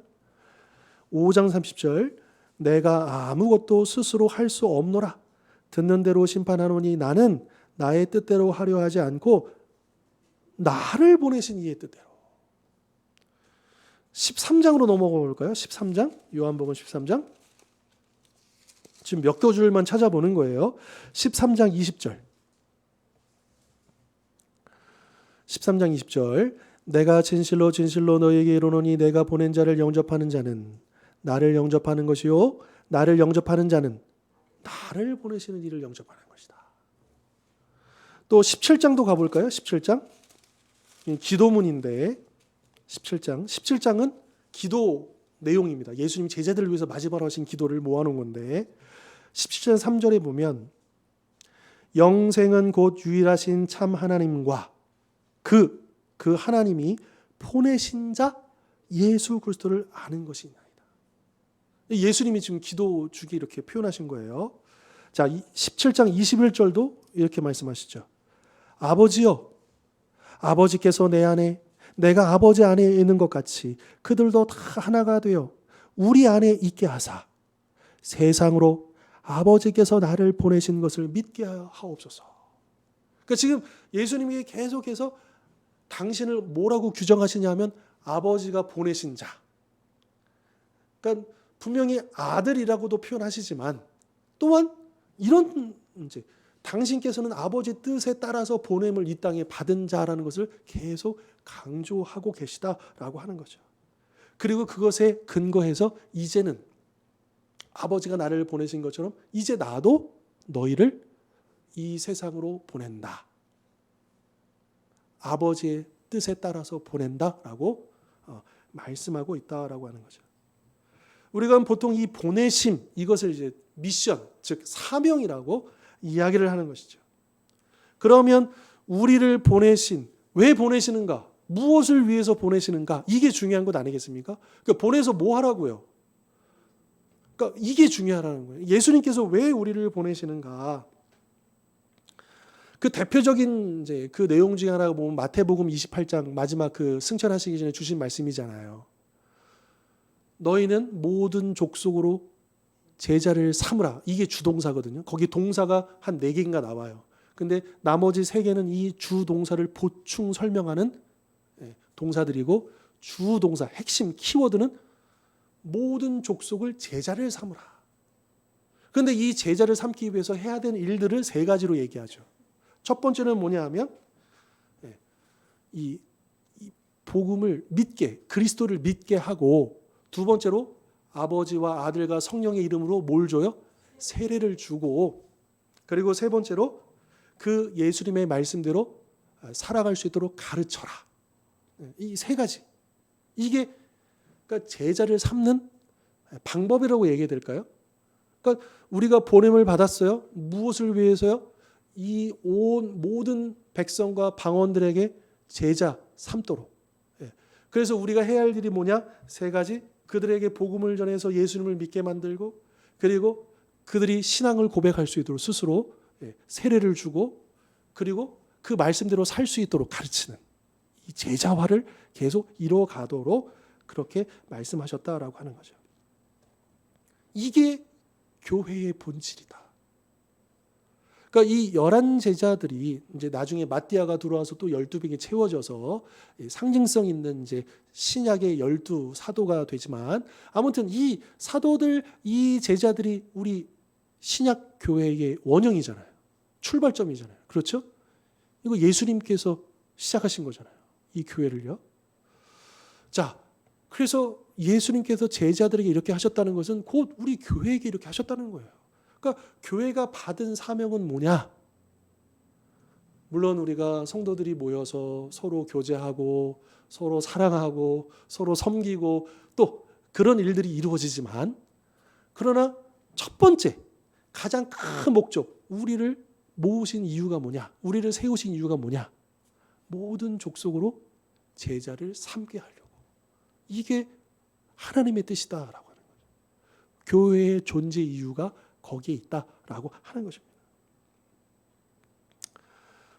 5장 30절. 내가 아무것도 스스로 할 수 없노라. 듣는 대로 심판하노니 나는 나의 뜻대로 하려 하지 않고 나를 보내신 이의 뜻대로. 13장으로 넘어가 볼까요? 13장. 요한복음 13장. 지금 몇 교줄만 찾아보는 거예요. 13장 20절. 13장 20절. 내가 진실로 진실로 너에게 이르노니 내가 보낸 자를 영접하는 자는 나를 영접하는 것이요 나를 영접하는 자는 나를 보내시는 이를 영접하는 것이다. 또 17장도 가볼까요? 17장. 기도문인데 17장. 17장은 기도 내용입니다. 예수님 제자들을 위해서 마지막으로 하신 기도를 모아놓은 건데 17장 3절에 보면 영생은 곧 유일하신 참 하나님과 그 하나님이 보내신 자 예수 그리스도를 아는 것이나이다. 예수님이 지금 기도 주기 이렇게 표현하신 거예요. 자, 17장 21절도 이렇게 말씀하시죠. 아버지여, 아버지께서 내 안에 내가 아버지 안에 있는 것 같이 그들도 다 하나가 되어 우리 안에 있게 하사 세상으로 아버지께서 나를 보내신 것을 믿게 하옵소서. 그러니까 지금 예수님이 계속해서 당신을 뭐라고 규정하시냐면 아버지가 보내신 자. 그러니까 분명히 아들이라고도 표현하시지만 또한 이런 이제 당신께서는 아버지 뜻에 따라서 보냄을 이 땅에 받은 자라는 것을 계속 강조하고 계시다라고 하는 거죠. 그리고 그것에 근거해서 이제는 아버지가 나를 보내신 것처럼 이제 나도 너희를 이 세상으로 보낸다. 아버지의 뜻에 따라서 보낸다라고 말씀하고 있다라고 하는 거죠. 우리가 보통 이 보내심 이것을 이제 미션 즉 사명이라고 이야기를 하는 것이죠. 그러면 우리를 보내신 왜 보내시는가? 무엇을 위해서 보내시는가? 이게 중요한 것 아니겠습니까? 그러니까 보내서 뭐 하라고요? 그러니까 이게 중요하다는 거예요. 예수님께서 왜 우리를 보내시는가? 그 대표적인 이제 그 내용 중에 하나가 보면 마태복음 28장 마지막 그 승천하시기 전에 주신 말씀이잖아요. 너희는 모든 족속으로 제자를 삼으라. 이게 주동사거든요. 거기 동사가 한 4개인가 나와요. 근데 나머지 3개는 이 주동사를 보충 설명하는 동사들이고 주동사 핵심 키워드는 모든 족속을 제자를 삼으라. 그런데 이 제자를 삼기 위해서 해야 되는 일들을 3가지로 얘기하죠. 첫 번째는 뭐냐 하면 이 복음을 믿게 그리스도를 믿게 하고 두 번째로 아버지와 아들과 성령의 이름으로 뭘 줘요? 세례를 주고 그리고 세 번째로 그 예수님의 말씀대로 살아갈 수 있도록 가르쳐라. 이 3가지. 이게 그러니까 제자를 삼는 방법이라고 얘기해야 될까요? 그러니까 우리가 보냄을 받았어요. 무엇을 위해서요? 이 온 모든 백성과 방언들에게 제자 삼도록. 그래서 우리가 해야 할 일이 뭐냐? 3가지. 그들에게 복음을 전해서 예수님을 믿게 만들고 그리고 그들이 신앙을 고백할 수 있도록 스스로 세례를 주고 그리고 그 말씀대로 살 수 있도록 가르치는 이 제자화를 계속 이뤄가도록 그렇게 말씀하셨다라고 하는 거죠. 이게 교회의 본질이다. 그러니까 이 11 제자들이 이제 나중에 마띠아가 들어와서 또 12병이 채워져서 상징성 있는 이제 신약의 12 사도가 되지만, 아무튼 이 사도들, 이 제자들이 우리 신약 교회의 원형이잖아요. 출발점이잖아요. 그렇죠? 이거 예수님께서 시작하신 거잖아요. 이 교회를요. 자, 그래서 예수님께서 제자들에게 이렇게 하셨다는 것은 곧 우리 교회에게 이렇게 하셨다는 거예요. 그러니까 교회가 받은 사명은 뭐냐? 물론 우리가 성도들이 모여서 서로 교제하고 서로 사랑하고 서로 섬기고 또 그런 일들이 이루어지지만, 그러나 첫 번째 가장 큰 목적, 우리를 모으신 이유가 뭐냐? 우리를 세우신 이유가 뭐냐? 모든 족속으로 제자를 삼게 하려고. 이게 하나님의 뜻이다라고 하는 거죠. 교회의 존재 이유가 거기에 있다라고 하는 것입니다.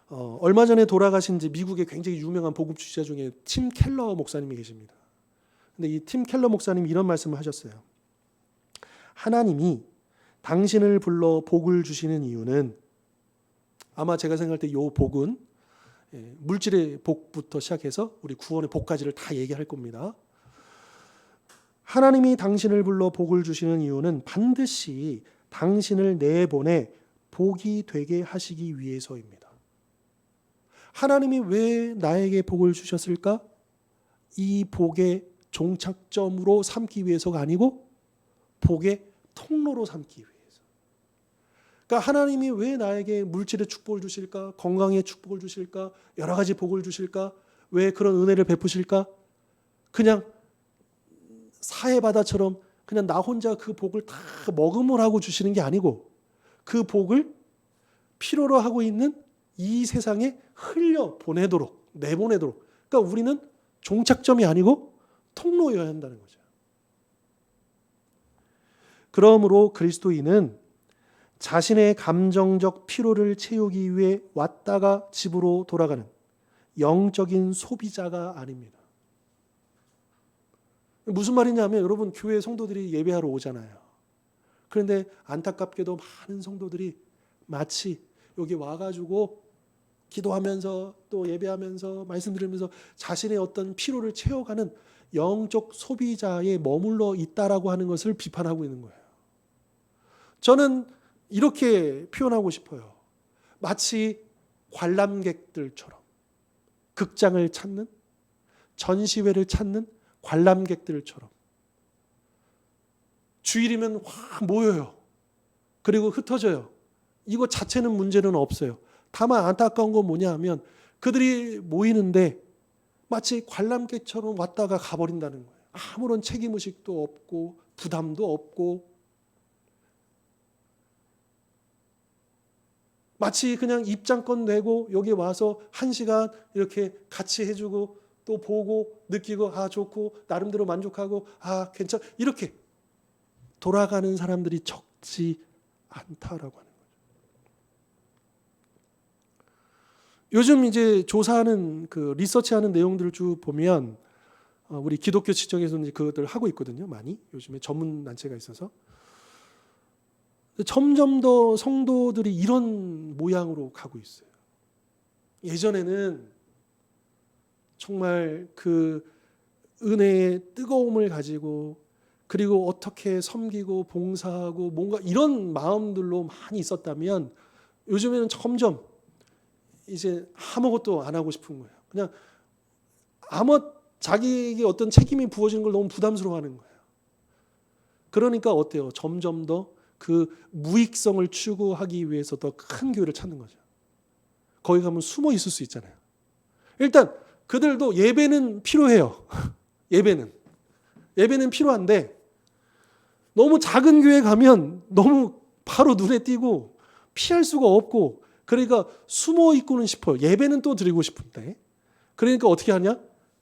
얼마 전에 돌아가신 미국의 굉장히 유명한 복음주의자 중에 팀 켈러 목사님이 계십니다. 근데 이 팀 켈러 목사님이 이런 말씀을 하셨어요. 하나님이 당신을 불러 복을 주시는 이유는, 아마 제가 생각할 때 이 복은 물질의 복부터 시작해서 우리 구원의 복까지를 다 얘기할 겁니다. 하나님이 당신을 불러 복을 주시는 이유는 반드시 당신을 내보내 복이 되게 하시기 위해서입니다. 하나님이 왜 나에게 복을 주셨을까? 이 복의 종착점으로 삼기 위해서가 아니고 복의 통로로 삼기 위해서. 그러니까 하나님이 왜 나에게 물질의 축복을 주실까? 건강의 축복을 주실까? 여러 가지 복을 주실까? 왜 그런 은혜를 베푸실까? 그냥 사해바다처럼 그냥 나 혼자 그 복을 다 머금을 하고 주시는 게 아니고, 그 복을 필요로 하고 있는 이 세상에 흘려 보내도록, 내보내도록. 그러니까 우리는 종착점이 아니고 통로여야 한다는 거죠. 그러므로 그리스도인은 자신의 감정적 피로를 채우기 위해 왔다가 집으로 돌아가는 영적인 소비자가 아닙니다. 무슨 말이냐면, 여러분 교회 성도들이 예배하러 오잖아요. 그런데 안타깝게도 많은 성도들이 마치 여기 와가지고 기도하면서 또 예배하면서 말씀 들으면서 자신의 어떤 피로를 채워가는 영적 소비자에 머물러 있다라고 하는 것을 비판하고 있는 거예요. 저는 이렇게 표현하고 싶어요. 마치 관람객들처럼 극장을 찾는, 전시회를 찾는 관람객들처럼 주일이면 확 모여요. 그리고 흩어져요. 이거 자체는 문제는 없어요. 다만 안타까운 건 뭐냐 하면 그들이 모이는데 마치 관람객처럼 왔다가 가버린다는 거예요. 아무런 책임의식도 없고 부담도 없고, 마치 그냥 입장권 내고 여기 와서 1시간 이렇게 같이 해주고 또 보고 느끼고 좋고 나름대로 만족하고 괜찮, 이렇게 돌아가는 사람들이 적지 않다라고 하는 거죠. 요즘 이제 조사하는 그 리서치하는 내용들을 쭉 보면 우리 기독교 지정에서는 그것들 하고 있거든요. 많이 요즘에 전문 단체가 있어서 점점 더 성도들이 이런 모양으로 가고 있어요. 예전에는 정말 그 은혜의 뜨거움을 가지고 그리고 어떻게 섬기고 봉사하고 뭔가 이런 마음들로 많이 있었다면, 요즘에는 점점 이제 아무것도 안 하고 싶은 거예요. 그냥 자기에게 어떤 책임이 부어지는 걸 너무 부담스러워하는 거예요. 그러니까 어때요? 점점 더 그 무익성을 추구하기 위해서 더 큰 교회를 찾는 거죠. 거기 가면 숨어 있을 수 있잖아요. 일단 그들도 예배는 필요해요. 예배는 필요한데 너무 작은 교회 가면 너무 바로 눈에 띄고 피할 수가 없고, 그러니까 숨어 있고는 싶어요. 예배는 또 드리고 싶은데. 그러니까 어떻게 하냐?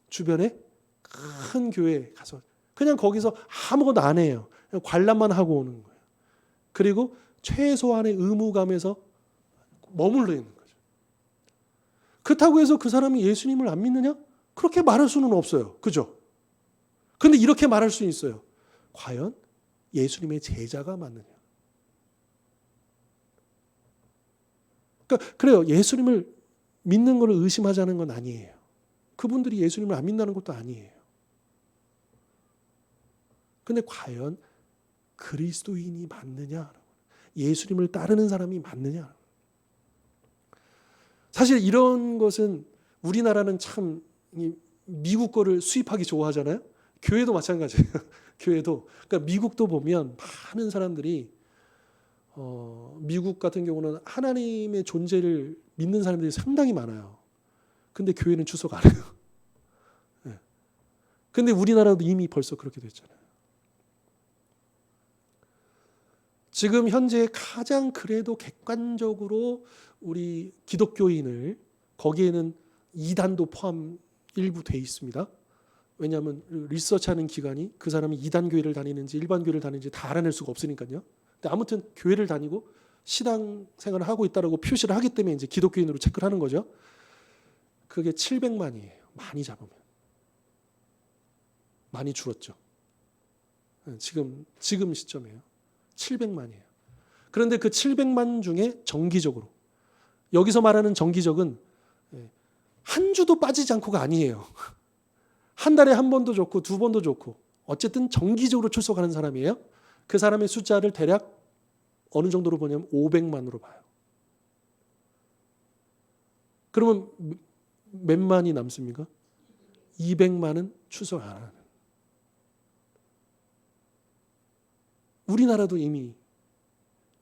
주변에 큰 교회에 가서 그냥 거기서 아무것도 안 해요. 그냥 관람만 하고 오는 거예요. 그리고 최소한의 의무감에서 머물러 있는 거죠. 그렇다고 해서 그 사람이 예수님을 안 믿느냐? 그렇게 말할 수는 없어요. 그죠? 그런데 이렇게 말할 수 있어요. 과연 예수님의 제자가 맞느냐? 그러니까 그래요. 예수님을 믿는 것을 의심하자는 건 아니에요. 그분들이 예수님을 안 믿는다는 것도 아니에요. 근데 과연 그리스도인이 맞느냐? 예수님을 따르는 사람이 맞느냐? 사실 이런 것은 우리나라는 참 미국 거를 수입하기 좋아하잖아요. 교회도 마찬가지예요. 교회도. 그러니까 미국도 보면 많은 사람들이 미국 같은 경우는 하나님의 존재를 믿는 사람들이 상당히 많아요. 근데 교회는 출석 안 해요. 네. 근데 우리나라도 이미 벌써 그렇게 됐잖아요. 지금 현재 가장 그래도 객관적으로 우리 기독교인을, 거기에는 이단도 포함 일부 돼 있습니다. 왜냐하면 리서치하는 기관이 그 사람이 이단 교회를 다니는지 일반 교회를 다니는지 다 알아낼 수가 없으니까요. 근데 아무튼 교회를 다니고 신앙 생활을 하고 있다라고 표시를 하기 때문에 이제 기독교인으로 체크를 하는 거죠. 그게 700만이에요. 많이 잡으면. 많이 줄었죠. 지금 시점이에요. 700만이에요. 그런데 그 700만 중에 정기적으로, 여기서 말하는 정기적은 한 주도 빠지지 않고가 아니에요. 한 달에 한 번도 좋고 두 번도 좋고 어쨌든 정기적으로 출석하는 사람이에요. 그 사람의 숫자를 대략 어느 정도로 보냐면 500만으로 봐요. 그러면 몇 만이 남습니까? 200만은 출석 안 하는. 우리나라도 이미,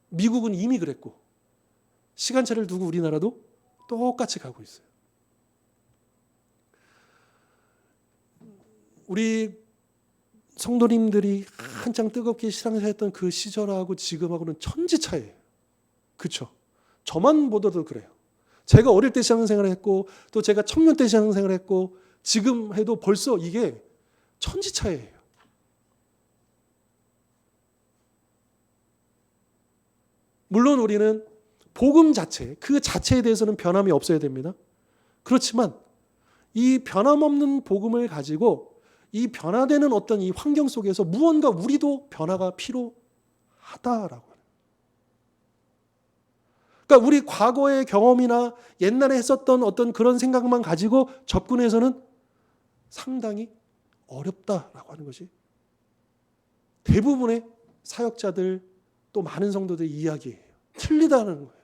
미국은 이미 그랬고 시간차를 두고 우리나라도 똑같이 가고 있어요. 우리 성도님들이 한창 뜨겁게 신앙생활했던 그 시절하고 지금하고는 천지 차이예요. 그렇죠? 저만 보더라도 그래요. 제가 어릴 때 신앙생활을 했고 또 제가 청년 때 신앙생활을 했고 지금 해도 벌써 이게 천지 차이예요. 물론 우리는 복음 자체, 그 자체에 대해서는 변함이 없어야 됩니다. 그렇지만 이 변함없는 복음을 가지고 이 변화되는 어떤 이 환경 속에서 무언가 우리도 변화가 필요하다라고. 그러니까 우리 과거의 경험이나 옛날에 했었던 어떤 그런 생각만 가지고 접근해서는 상당히 어렵다라고 하는 것이 대부분의 사역자들 또 많은 성도들의 이야기예요. 틀리다는 거예요.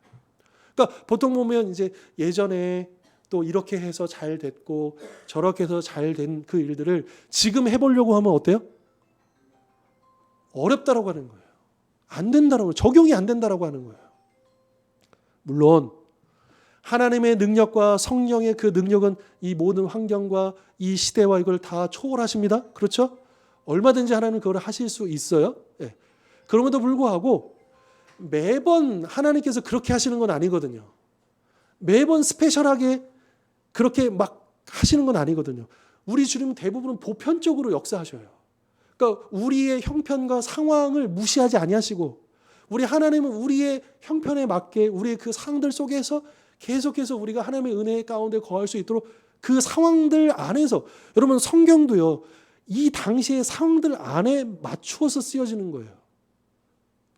그러니까 보통 보면 이제 예전에 또 이렇게 해서 잘 됐고 저렇게 해서 잘 된 그 일들을 지금 해보려고 하면 어때요? 어렵다라고 하는 거예요. 안 된다라고, 적용이 안 된다라고 하는 거예요. 물론 하나님의 능력과 성령의 그 능력은 이 모든 환경과 이 시대와 이걸 다 초월하십니다. 그렇죠? 얼마든지 하나님은 그걸 하실 수 있어요. 네. 그럼에도 불구하고 매번 하나님께서 그렇게 하시는 건 아니거든요. 매번 스페셜하게 그렇게 막 하시는 건 아니거든요. 우리 주님은 대부분은 보편적으로 역사하셔요. 그러니까 우리의 형편과 상황을 무시하지 아니하시고 우리 하나님은 우리의 형편에 맞게 우리의 그 상황들 속에서 계속해서 우리가 하나님의 은혜 가운데 거할 수 있도록 그 상황들 안에서, 여러분 성경도요, 이 당시의 상황들 안에 맞추어서 쓰여지는 거예요.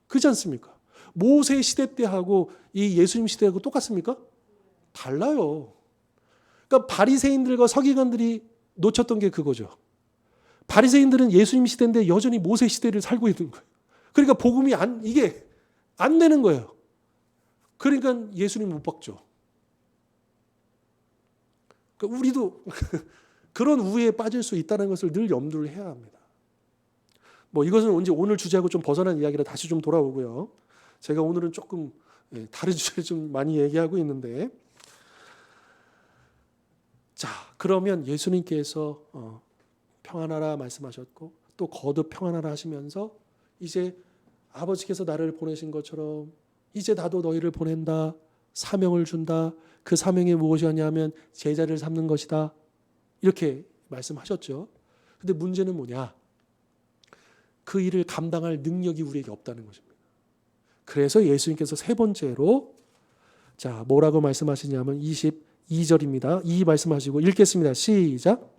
그렇지 않습니까? 모세 시대 때하고 이 예수님 시대하고 똑같습니까? 달라요. 그러니까 바리새인들과 서기관들이 놓쳤던 게 그거죠. 바리새인들은 예수님 시대인데 여전히 모세 시대를 살고 있는 거예요. 그러니까 복음이 이게 안 되는 거예요. 그러니까 예수님 못 박죠. 그러니까 우리도 그런 우회에 빠질 수 있다는 것을 늘 염두를 해야 합니다. 뭐 이것은 이제 오늘 주제하고 좀 벗어난 이야기라 다시 좀 돌아오고요. 제가 오늘은 조금 다른 주제를 좀 많이 얘기하고 있는데, 자, 그러면 예수님께서 평안하라 말씀하셨고 또 거듭 평안하라 하시면서 이제 아버지께서 나를 보내신 것처럼 이제 나도 너희를 보낸다, 사명을 준다. 그 사명이 무엇이었냐면 제자를 삼는 것이다, 이렇게 말씀하셨죠. 근데 문제는 뭐냐? 그 일을 감당할 능력이 우리에게 없다는 것입니다. 그래서 예수님께서 세 번째로 자 뭐라고 말씀하시냐면 22절입니다. 이 말씀하시고 읽겠습니다. 시작.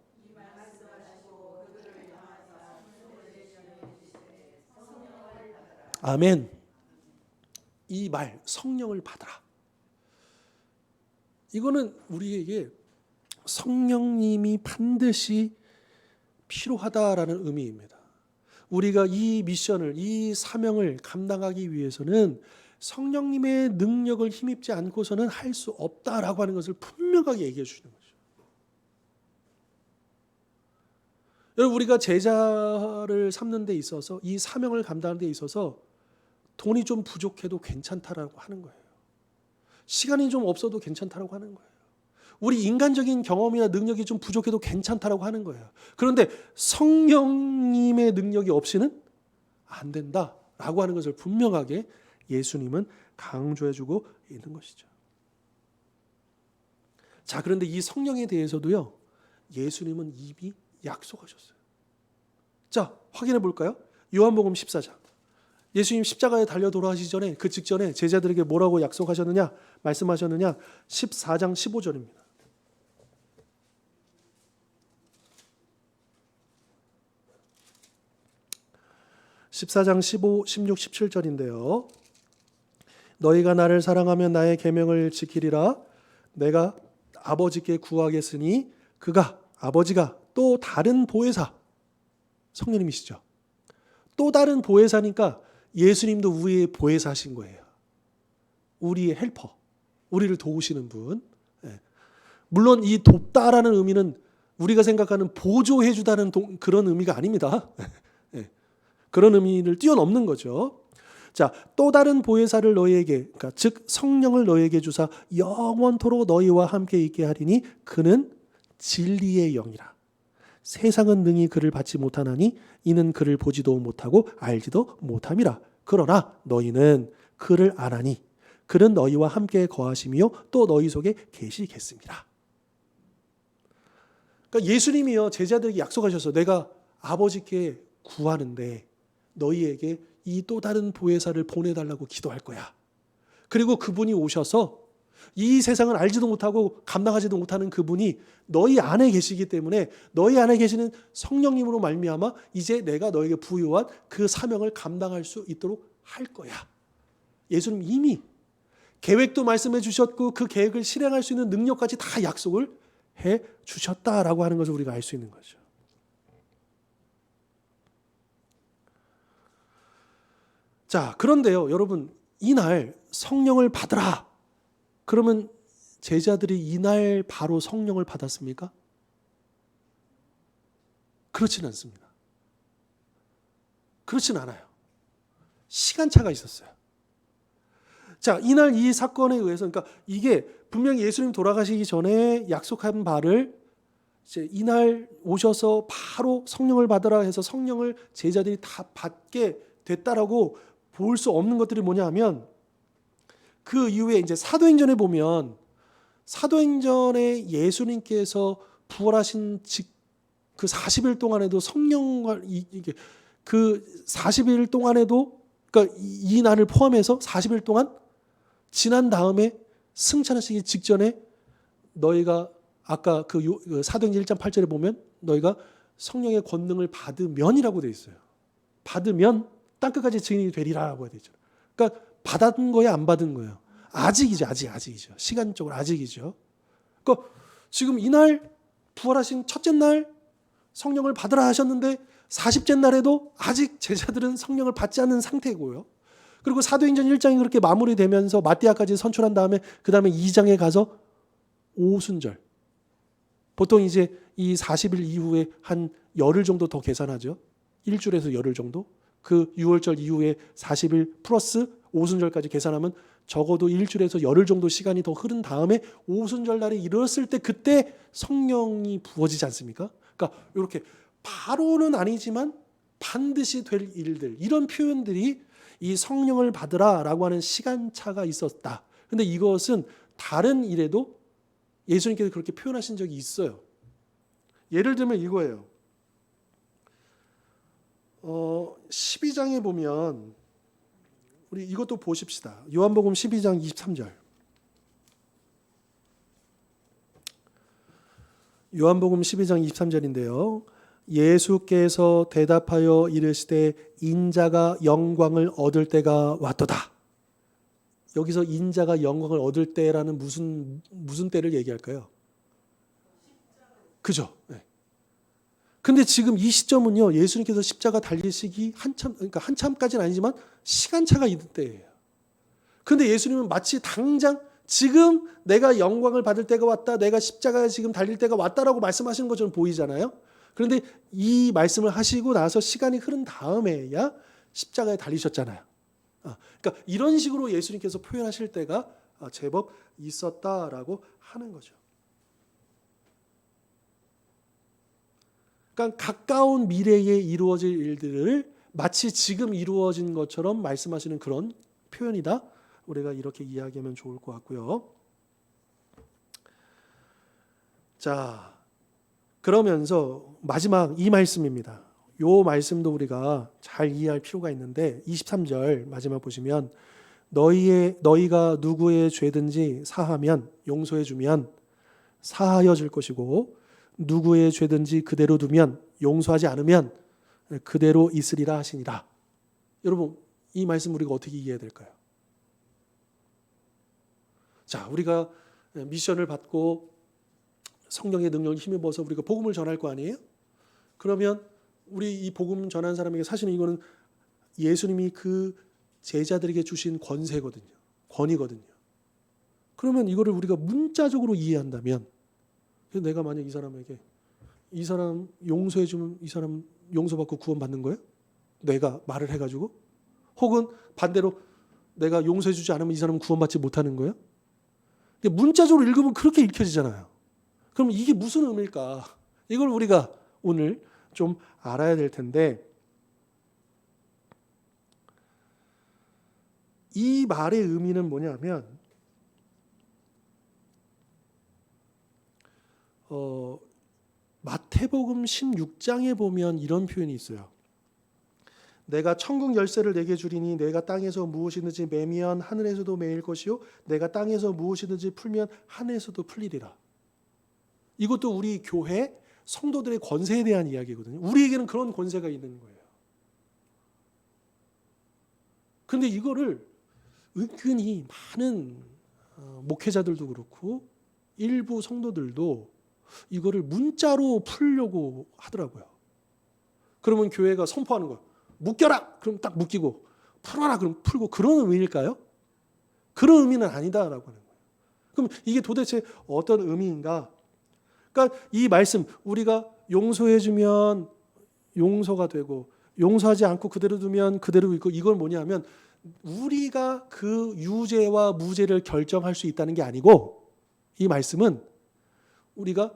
아멘. 이 말 성령을 받아라. 이거는 우리에게 성령님이 반드시 필요하다라는 의미입니다. 우리가 이 미션을, 이 사명을 감당하기 위해서는 성령님의 능력을 힘입지 않고서는 할 수 없다라고 하는 것을 분명하게 얘기해 주시는 거죠. 여러분, 우리가 제자를 삼는 데 있어서, 이 사명을 감당하는 데 있어서 돈이 좀 부족해도 괜찮다라고 하는 거예요. 시간이 좀 없어도 괜찮다라고 하는 거예요. 우리 인간적인 경험이나 능력이 좀 부족해도 괜찮다라고 하는 거예요. 그런데 성령님의 능력이 없이는 안 된다라고 하는 것을 분명하게 예수님은 강조해주고 있는 것이죠. 자, 그런데 이 성령에 대해서도요, 예수님은 이미 약속하셨어요. 자, 확인해 볼까요? 요한복음 14장. 예수님 십자가에 달려 돌아가시기 전에, 그 직전에 제자들에게 뭐라고 약속하셨느냐, 말씀하셨느냐? 14장 15절입니다. 14장 15, 16, 17절인데요. 너희가 나를 사랑하면 나의 계명을 지키리라. 내가 아버지께 구하겠으니 그가, 아버지가 또 다른 보혜사, 성령님이시죠. 또 다른 보혜사니까 예수님도 우리의 보혜사신 거예요. 우리의 헬퍼, 우리를 도우시는 분. 물론 이 돕다라는 의미는 우리가 생각하는 보조해 주다는 그런 의미가 아닙니다. 그런 의미를 뛰어넘는 거죠. 자, 또 다른 보혜사를 너희에게, 그러니까 즉 성령을 너희에게 주사 영원토록 너희와 함께 있게 하리니 그는 진리의 영이라. 세상은 능히 그를 받지 못하나니 이는 그를 보지도 못하고 알지도 못함이라. 그러나 너희는 그를 아나니 그는 너희와 함께 거하시며 또 너희 속에 계시겠습니다. 그러니까 예수님이요, 제자들에게 약속하셔서 내가 아버지께 구하는데 너희에게 이 또 다른 보혜사를 보내달라고 기도할 거야. 그리고 그분이 오셔서 이 세상을 알지도 못하고 감당하지도 못하는 그분이 너희 안에 계시기 때문에 너희 안에 계시는 성령님으로 말미암아 이제 내가 너에게 부여한 그 사명을 감당할 수 있도록 할 거야. 예수님 이미 계획도 말씀해 주셨고 그 계획을 실행할 수 있는 능력까지 다 약속을 해 주셨다라고 하는 것을 우리가 알 수 있는 거죠. 자, 그런데요, 여러분, 이날 성령을 받으라. 그러면 제자들이 이날 바로 성령을 받았습니까? 그렇진 않습니다. 그렇진 않아요. 시간차가 있었어요. 자, 이날 이 사건에 의해서, 그러니까 이게 분명히 예수님 돌아가시기 전에 약속한 바를 이제 이날 오셔서 바로 성령을 받으라 해서 성령을 제자들이 다 받게 됐다라고 볼 수 없는 것들이 뭐냐 하면 그 이후에 이제 사도행전에 보면 사도행전에 예수님께서 부활하신 그 40일 동안에도 성령과 이게 그 40일 동안에도 그러니까 이 날을 포함해서 40일 동안 지난 다음에 승천하시기 직전에 너희가 아까 그 사도행전 1장 8절에 보면 너희가 성령의 권능을 받으면이라고 되어 있어요. 받으면 땅끝까지 증인이 되리라고 해야 되죠. 그러니까 받은 거예요, 안 받은 거예요? 아직이죠. 아직이죠. 시간적으로 아직이죠. 그러니까 지금 이날 부활하신 첫째 날 성령을 받으라 하셨는데 40째 날에도 아직 제자들은 성령을 받지 않는 상태고요. 그리고 사도행전 1장이 그렇게 마무리되면서 마띠아까지 선출한 다음에 그 다음에 2장에 가서 오순절. 보통 이제 이 40일 이후에 한 열흘 정도 더 계산하죠. 일주일에서 열흘 정도. 그 6월절 이후에 40일 플러스 오순절까지 계산하면 적어도 일주일에서 열흘 정도 시간이 더 흐른 다음에 오순절 날이 이뤘을 때 그때 성령이 부어지지 않습니까? 그러니까 이렇게 바로는 아니지만 반드시 될 일들, 이런 표현들이 이 성령을 받으라라고 하는 시간차가 있었다. 근데 이것은 다른 일에도 예수님께서 그렇게 표현하신 적이 있어요. 예를 들면 이거예요. 12장에 보면 우리 이것도 보십시다. 요한복음 12장 23절. 요한복음 12장 23절인데요. 예수께서 대답하여 이르시되 인자가 영광을 얻을 때가 왔도다. 여기서 인자가 영광을 얻을 때라는 무슨 때를 얘기할까요? 그죠? 네. 근데 지금 이 시점은요, 예수님께서 십자가 달리시기 한참, 그러니까 한참까지는 아니지만 시간차가 있는 때예요. 근데 예수님은 마치 당장 지금 내가 영광을 받을 때가 왔다, 내가 십자가에 지금 달릴 때가 왔다라고 말씀하시는 것처럼 보이잖아요. 그런데 이 말씀을 하시고 나서 시간이 흐른 다음에야 십자가에 달리셨잖아요. 그러니까 이런 식으로 예수님께서 표현하실 때가 제법 있었다라고 하는 거죠. 그러니까 가까운 미래에 이루어질 일들을 마치 지금 이루어진 것처럼 말씀하시는 그런 표현이다. 우리가 이렇게 이야기하면 좋을 것 같고요. 자, 그러면서 마지막 이 말씀입니다. 이 말씀도 우리가 잘 이해할 필요가 있는데 23절 마지막 보시면 너희가 누구의 죄든지 사하면 용서해 주면 사하여 줄 것이고 누구의 죄든지 그대로 두면 용서하지 않으면 그대로 있으리라 하시니라. 여러분 이 말씀 우리가 어떻게 이해해야 될까요? 자, 우리가 미션을 받고 성령의 능력을 힘입어서 우리가 복음을 전할 거 아니에요? 그러면 우리 이 복음 전한 사람에게 사실은 이거는 예수님이 그 제자들에게 주신 권세거든요. 권위거든요. 그러면 이거를 우리가 문자적으로 이해한다면 내가 만약 이 사람에게 이 사람 용서해 주면 이 사람 용서받고 구원받는 거예요? 내가 말을 해가지고? 혹은 반대로 내가 용서해 주지 않으면 이 사람은 구원받지 못하는 거예요? 문자적으로 읽으면 그렇게 읽혀지잖아요. 그럼 이게 무슨 의미일까? 이걸 우리가 오늘 좀 알아야 될 텐데 이 말의 의미는 뭐냐면 마태복음 16장에 보면 이런 표현이 있어요. 내가 천국 열쇠를 내게 주리니 내가 땅에서 무엇이든지 매면 하늘에서도 매일 것이요 내가 땅에서 무엇이든지 풀면 하늘에서도 풀리리라. 이것도 우리 교회 성도들의 권세에 대한 이야기거든요. 우리에게는 그런 권세가 있는 거예요. 그런데 이거를 은근히 많은 목회자들도 그렇고 일부 성도들도 이거를 문자로 풀려고 하더라고요. 그러면 교회가 선포하는 거예요. 묶여라! 그럼 딱 묶이고 풀어라! 그럼 풀고 그런 의미일까요? 그런 의미는 아니다라고 하는 거예요. 그럼 이게 도대체 어떤 의미인가? 그러니까 이 말씀 우리가 용서해주면 용서가 되고 용서하지 않고 그대로 두면 그대로 있고 이건 뭐냐면 우리가 그 유죄와 무죄를 결정할 수 있다는 게 아니고 이 말씀은 우리가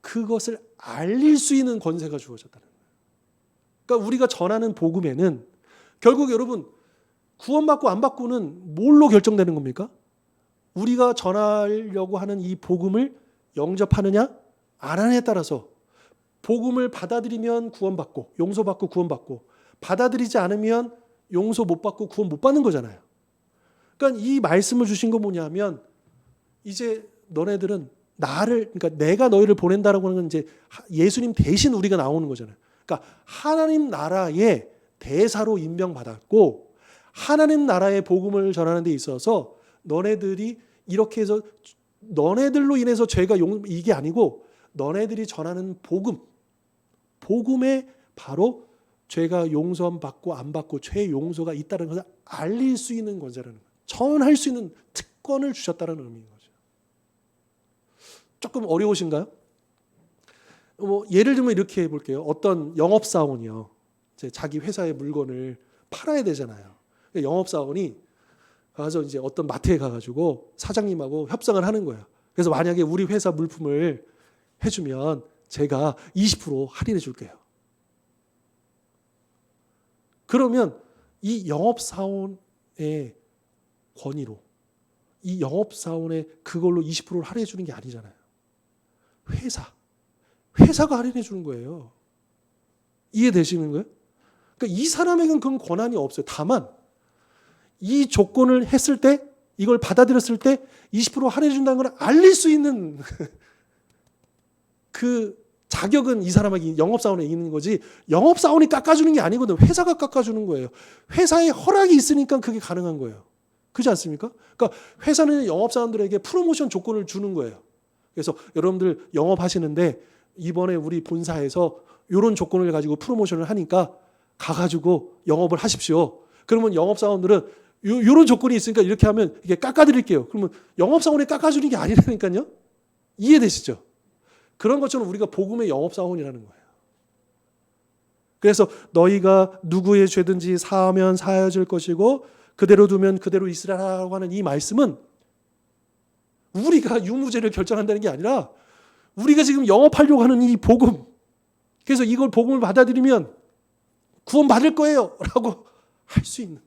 그것을 알릴 수 있는 권세가 주어졌다는 거예요. 그러니까 우리가 전하는 복음에는 결국 여러분 구원받고 안 받고는 뭘로 결정되는 겁니까? 우리가 전하려고 하는 이 복음을 영접하느냐 안 하느냐에 따라서 복음을 받아들이면 구원받고 용서받고 구원받고 받아들이지 않으면 용서 못 받고 구원 못 받는 거잖아요. 그러니까 이 말씀을 주신 건 뭐냐면 이제 너네들은 그러니까 내가 너희를 보낸다라고 하는 건 이제 예수님 대신 우리가 나오는 거잖아요. 그러니까 하나님 나라의 대사로 임명받았고 하나님 나라의 복음을 전하는 데 있어서 너네들이 이렇게 해서 너네들로 인해서 죄가 이게 아니고 너네들이 전하는 복음에 바로 죄가 용서받고 안 받고 죄 용서가 있다는 것을 알릴 수 있는 권세라는 거예요. 전할 수 있는 특권을 주셨다는 의미인 거죠. 조금 어려우신가요? 예를 들면 이렇게 해볼게요. 어떤 영업사원이요. 자기 회사의 물건을 팔아야 되잖아요. 영업사원이 가서 이제 어떤 마트에 가가지고 사장님하고 협상을 하는 거예요. 그래서 만약에 우리 회사 물품을 해주면 제가 20% 할인해 줄게요. 그러면 이 영업사원의 권위로 이 영업사원의 그걸로 20%를 할인해 주는 게 아니잖아요. 회사가 할인해 주는 거예요. 이해되시는 거예요? 그러니까 이 사람에게는 그런 권한이 없어요. 다만 이 조건을 했을 때 이걸 받아들였을 때 20% 할인해 준다는 걸 알릴 수 있는 그 자격은 이 사람에게 영업사원에 있는 거지 영업사원이 깎아주는 게 아니거든요. 회사가 깎아주는 거예요. 회사의 허락이 있으니까 그게 가능한 거예요. 그렇지 않습니까? 그러니까 회사는 영업사원들에게 프로모션 조건을 주는 거예요. 그래서 여러분들 영업하시는데 이번에 우리 본사에서 이런 조건을 가지고 프로모션을 하니까 가가지고 영업을 하십시오. 그러면 영업사원들은 이런 조건이 있으니까 이렇게 하면 이게 깎아드릴게요. 그러면 영업사원이 깎아주는 게 아니라니까요. 이해되시죠? 그런 것처럼 우리가 복음의 영업사원이라는 거예요. 그래서 너희가 누구의 죄든지 사하면 사하여질 것이고 그대로 두면 그대로 있으라고 하는 이 말씀은 우리가 유무죄를 결정한다는 게 아니라 우리가 지금 영업하려고 하는 이 복음, 그래서 이걸 복음을 받아들이면 구원 받을 거예요 라고 할 수 있는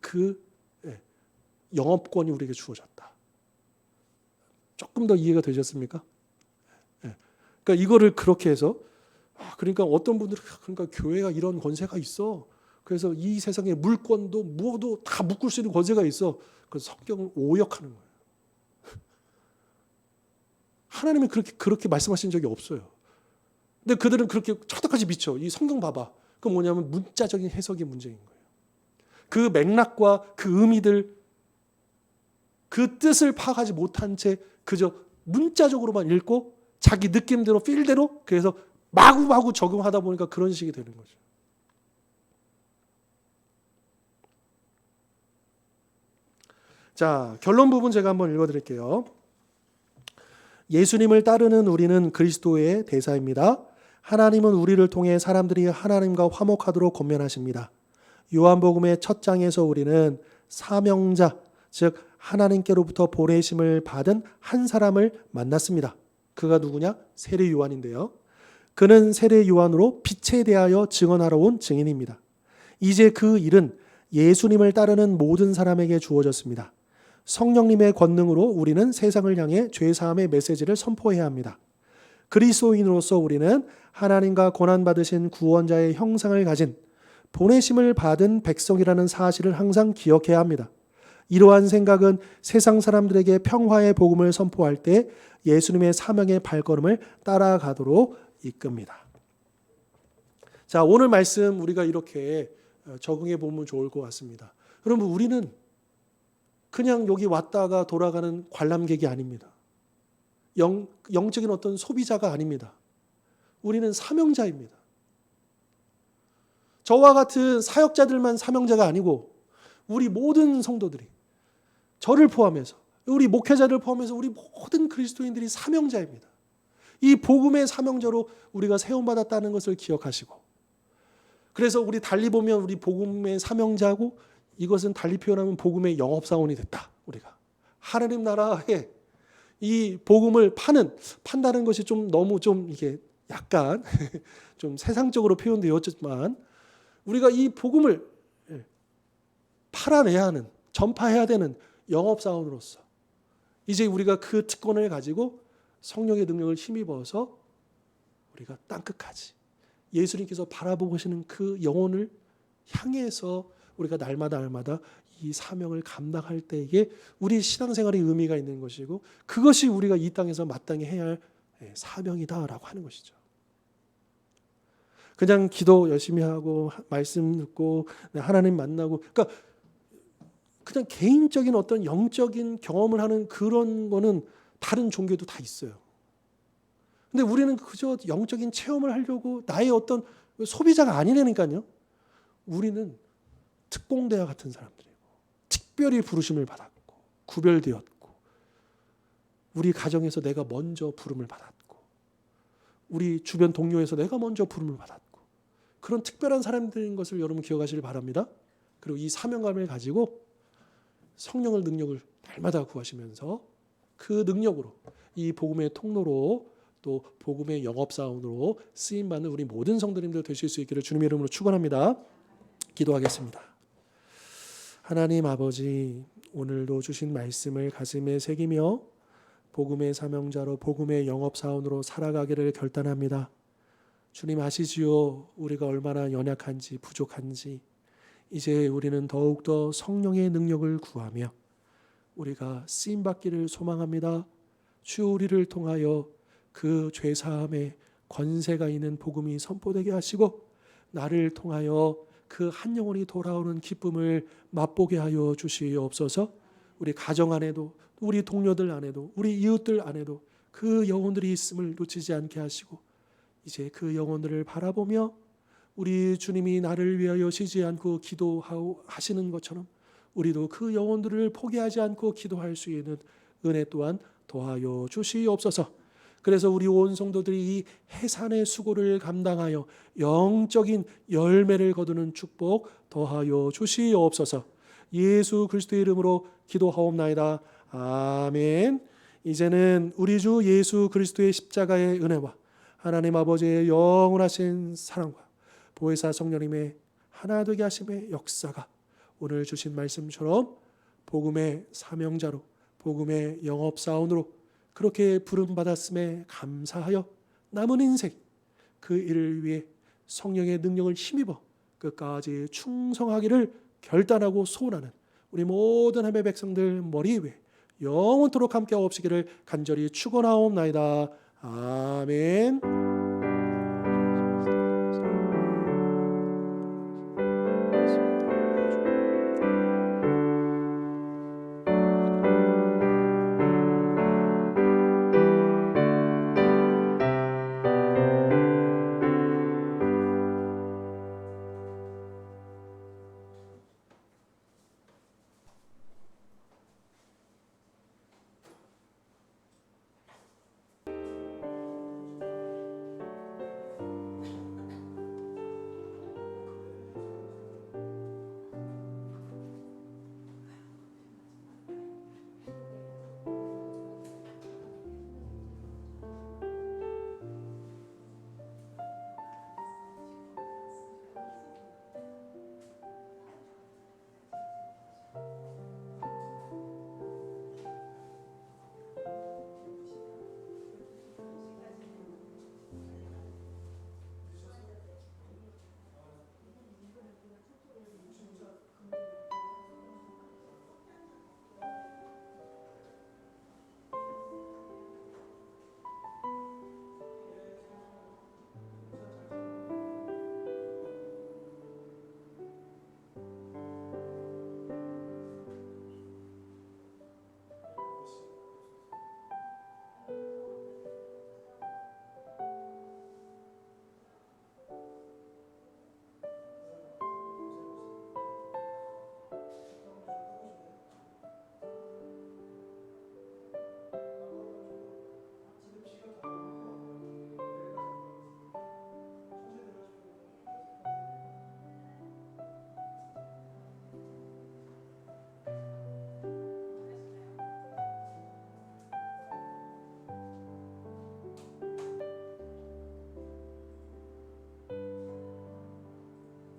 그 영업권이 우리에게 주어졌다. 조금 더 이해가 되셨습니까? 그러니까 이거를 그렇게 해서 그러니까 어떤 분들은 그러니까 교회가 이런 권세가 있어. 그래서 이 세상에 물권도 무엇도 다 묶을 수 있는 권세가 있어. 그래서 성경을 오역하는 거예요. 하나님은 그렇게 말씀하신 적이 없어요. 근데 그들은 그렇게 철떡같이 미쳐. 이 성경 봐봐. 그 뭐냐면 문자적인 해석의 문제인 거예요. 그 맥락과 그 의미들, 그 뜻을 파악하지 못한 채 그저 문자적으로만 읽고 자기 느낌대로 필대로 그래서 마구마구 적용하다 보니까 그런 식이 되는 거죠. 자, 결론 부분 제가 한번 읽어드릴게요. 예수님을 따르는 우리는 그리스도의 대사입니다. 하나님은 우리를 통해 사람들이 하나님과 화목하도록 권면하십니다. 요한복음의 첫 장에서 우리는 사명자, 즉 하나님께로부터 보내심을 받은 한 사람을 만났습니다. 그가 누구냐? 세례 요한인데요. 그는 세례 요한으로 빛에 대하여 증언하러 온 증인입니다. 이제 그 일은 예수님을 따르는 모든 사람에게 주어졌습니다. 성령님의 권능으로 우리는 세상을 향해 죄사함의 메시지를 선포해야 합니다. 그리스도인으로서 우리는 하나님과 고난받으신 구원자의 형상을 가진 보내심을 받은 백성이라는 사실을 항상 기억해야 합니다. 이러한 생각은 세상 사람들에게 평화의 복음을 선포할 때 예수님의 사명의 발걸음을 따라가도록 이끕니다. 자, 오늘 말씀 우리가 이렇게 적응해 보면 좋을 것 같습니다. 여러분, 우리는 그냥 여기 왔다가 돌아가는 관람객이 아닙니다. 영적인 어떤 소비자가 아닙니다. 우리는 사명자입니다. 저와 같은 사역자들만 사명자가 아니고 우리 모든 성도들이, 저를 포함해서 우리 목회자를 포함해서 우리 모든 그리스도인들이 사명자입니다. 이 복음의 사명자로 우리가 세움받았다는 것을 기억하시고, 그래서 우리 달리 보면 우리 복음의 사명자고, 이것은 달리 표현하면 복음의 영업사원이 됐다. 우리가 하나님 나라에 이 복음을 판다는 것이 좀 너무 좀 이게 약간 좀 세상적으로 표현되었지만, 우리가 이 복음을 팔아내야 하는, 전파해야 되는 영업사원으로서 이제 우리가 그 특권을 가지고 성령의 능력을 힘입어서 우리가 땅끝까지 예수님께서 바라보고 계시는 그 영혼을 향해서 우리가 날마다 이 사명을 감당할 때에 우리 신앙생활의 의미가 있는 것이고, 그것이 우리가 이 땅에서 마땅히 해야 할 사명이다라고 하는 것이죠. 그냥 기도 열심히 하고 말씀 듣고 하나님 만나고, 그러니까 그냥 개인적인 어떤 영적인 경험을 하는 그런 거는 다른 종교도 다 있어요. 근데 우리는 그저 영적인 체험을 하려고 나의 어떤 소비자가 아니라니까요. 우리는 특공대와 같은 사람들이고, 특별히 부르심을 받았고, 구별되었고, 우리 가정에서 내가 먼저 부름을 받았고, 우리 주변 동료에서 내가 먼저 부름을 받았고, 그런 특별한 사람들인 것을 여러분 기억하시길 바랍니다. 그리고 이 사명감을 가지고 성령의 능력을 날마다 구하시면서 그 능력으로 이 복음의 통로로 또 복음의 영업사원으로 쓰임받는 우리 모든 성도님들 되실 수 있기를 주님의 이름으로 축원합니다. 기도하겠습니다. 하나님 아버지, 오늘도 주신 말씀을 가슴에 새기며 복음의 사명자로 복음의 영업사원으로 살아가기를 결단합니다. 주님 아시지요? 우리가 얼마나 연약한지 부족한지. 이제 우리는 더욱더 성령의 능력을 구하며 우리가 쓰임받기를 소망합니다. 주 우리를 통하여 그 죄사함의 권세가 있는 복음이 선포되게 하시고, 나를 통하여 그 한 영혼이 돌아오는 기쁨을 맛보게 하여 주시옵소서. 우리 가정 안에도, 우리 동료들 안에도, 우리 이웃들 안에도 그 영혼들이 있음을 놓치지 않게 하시고, 이제 그 영혼들을 바라보며 우리 주님이 나를 위하여 쉬지 않고 기도하시는 것처럼 우리도 그 영혼들을 포기하지 않고 기도할 수 있는 은혜 또한 더하여 주시옵소서. 그래서 우리 온 성도들이 이 해산의 수고를 감당하여 영적인 열매를 거두는 축복 더하여 주시옵소서. 예수 그리스도의 이름으로 기도하옵나이다. 아멘. 이제는 우리 주 예수 그리스도의 십자가의 은혜와 하나님 아버지의 영원하신 사랑과 보혜사 성령님의 하나 되게 하심의 역사가 오늘 주신 말씀처럼 복음의 사명자로, 복음의 영업사원으로 그렇게 부름받았음에 감사하여 남은 인생 그 일을 위해 성령의 능력을 힘입어 끝까지 충성하기를 결단하고 소원하는 우리 모든 하나님의 백성들 머리 위에 영원토록 함께 하옵시기를 간절히 축원하옵나이다. 아멘.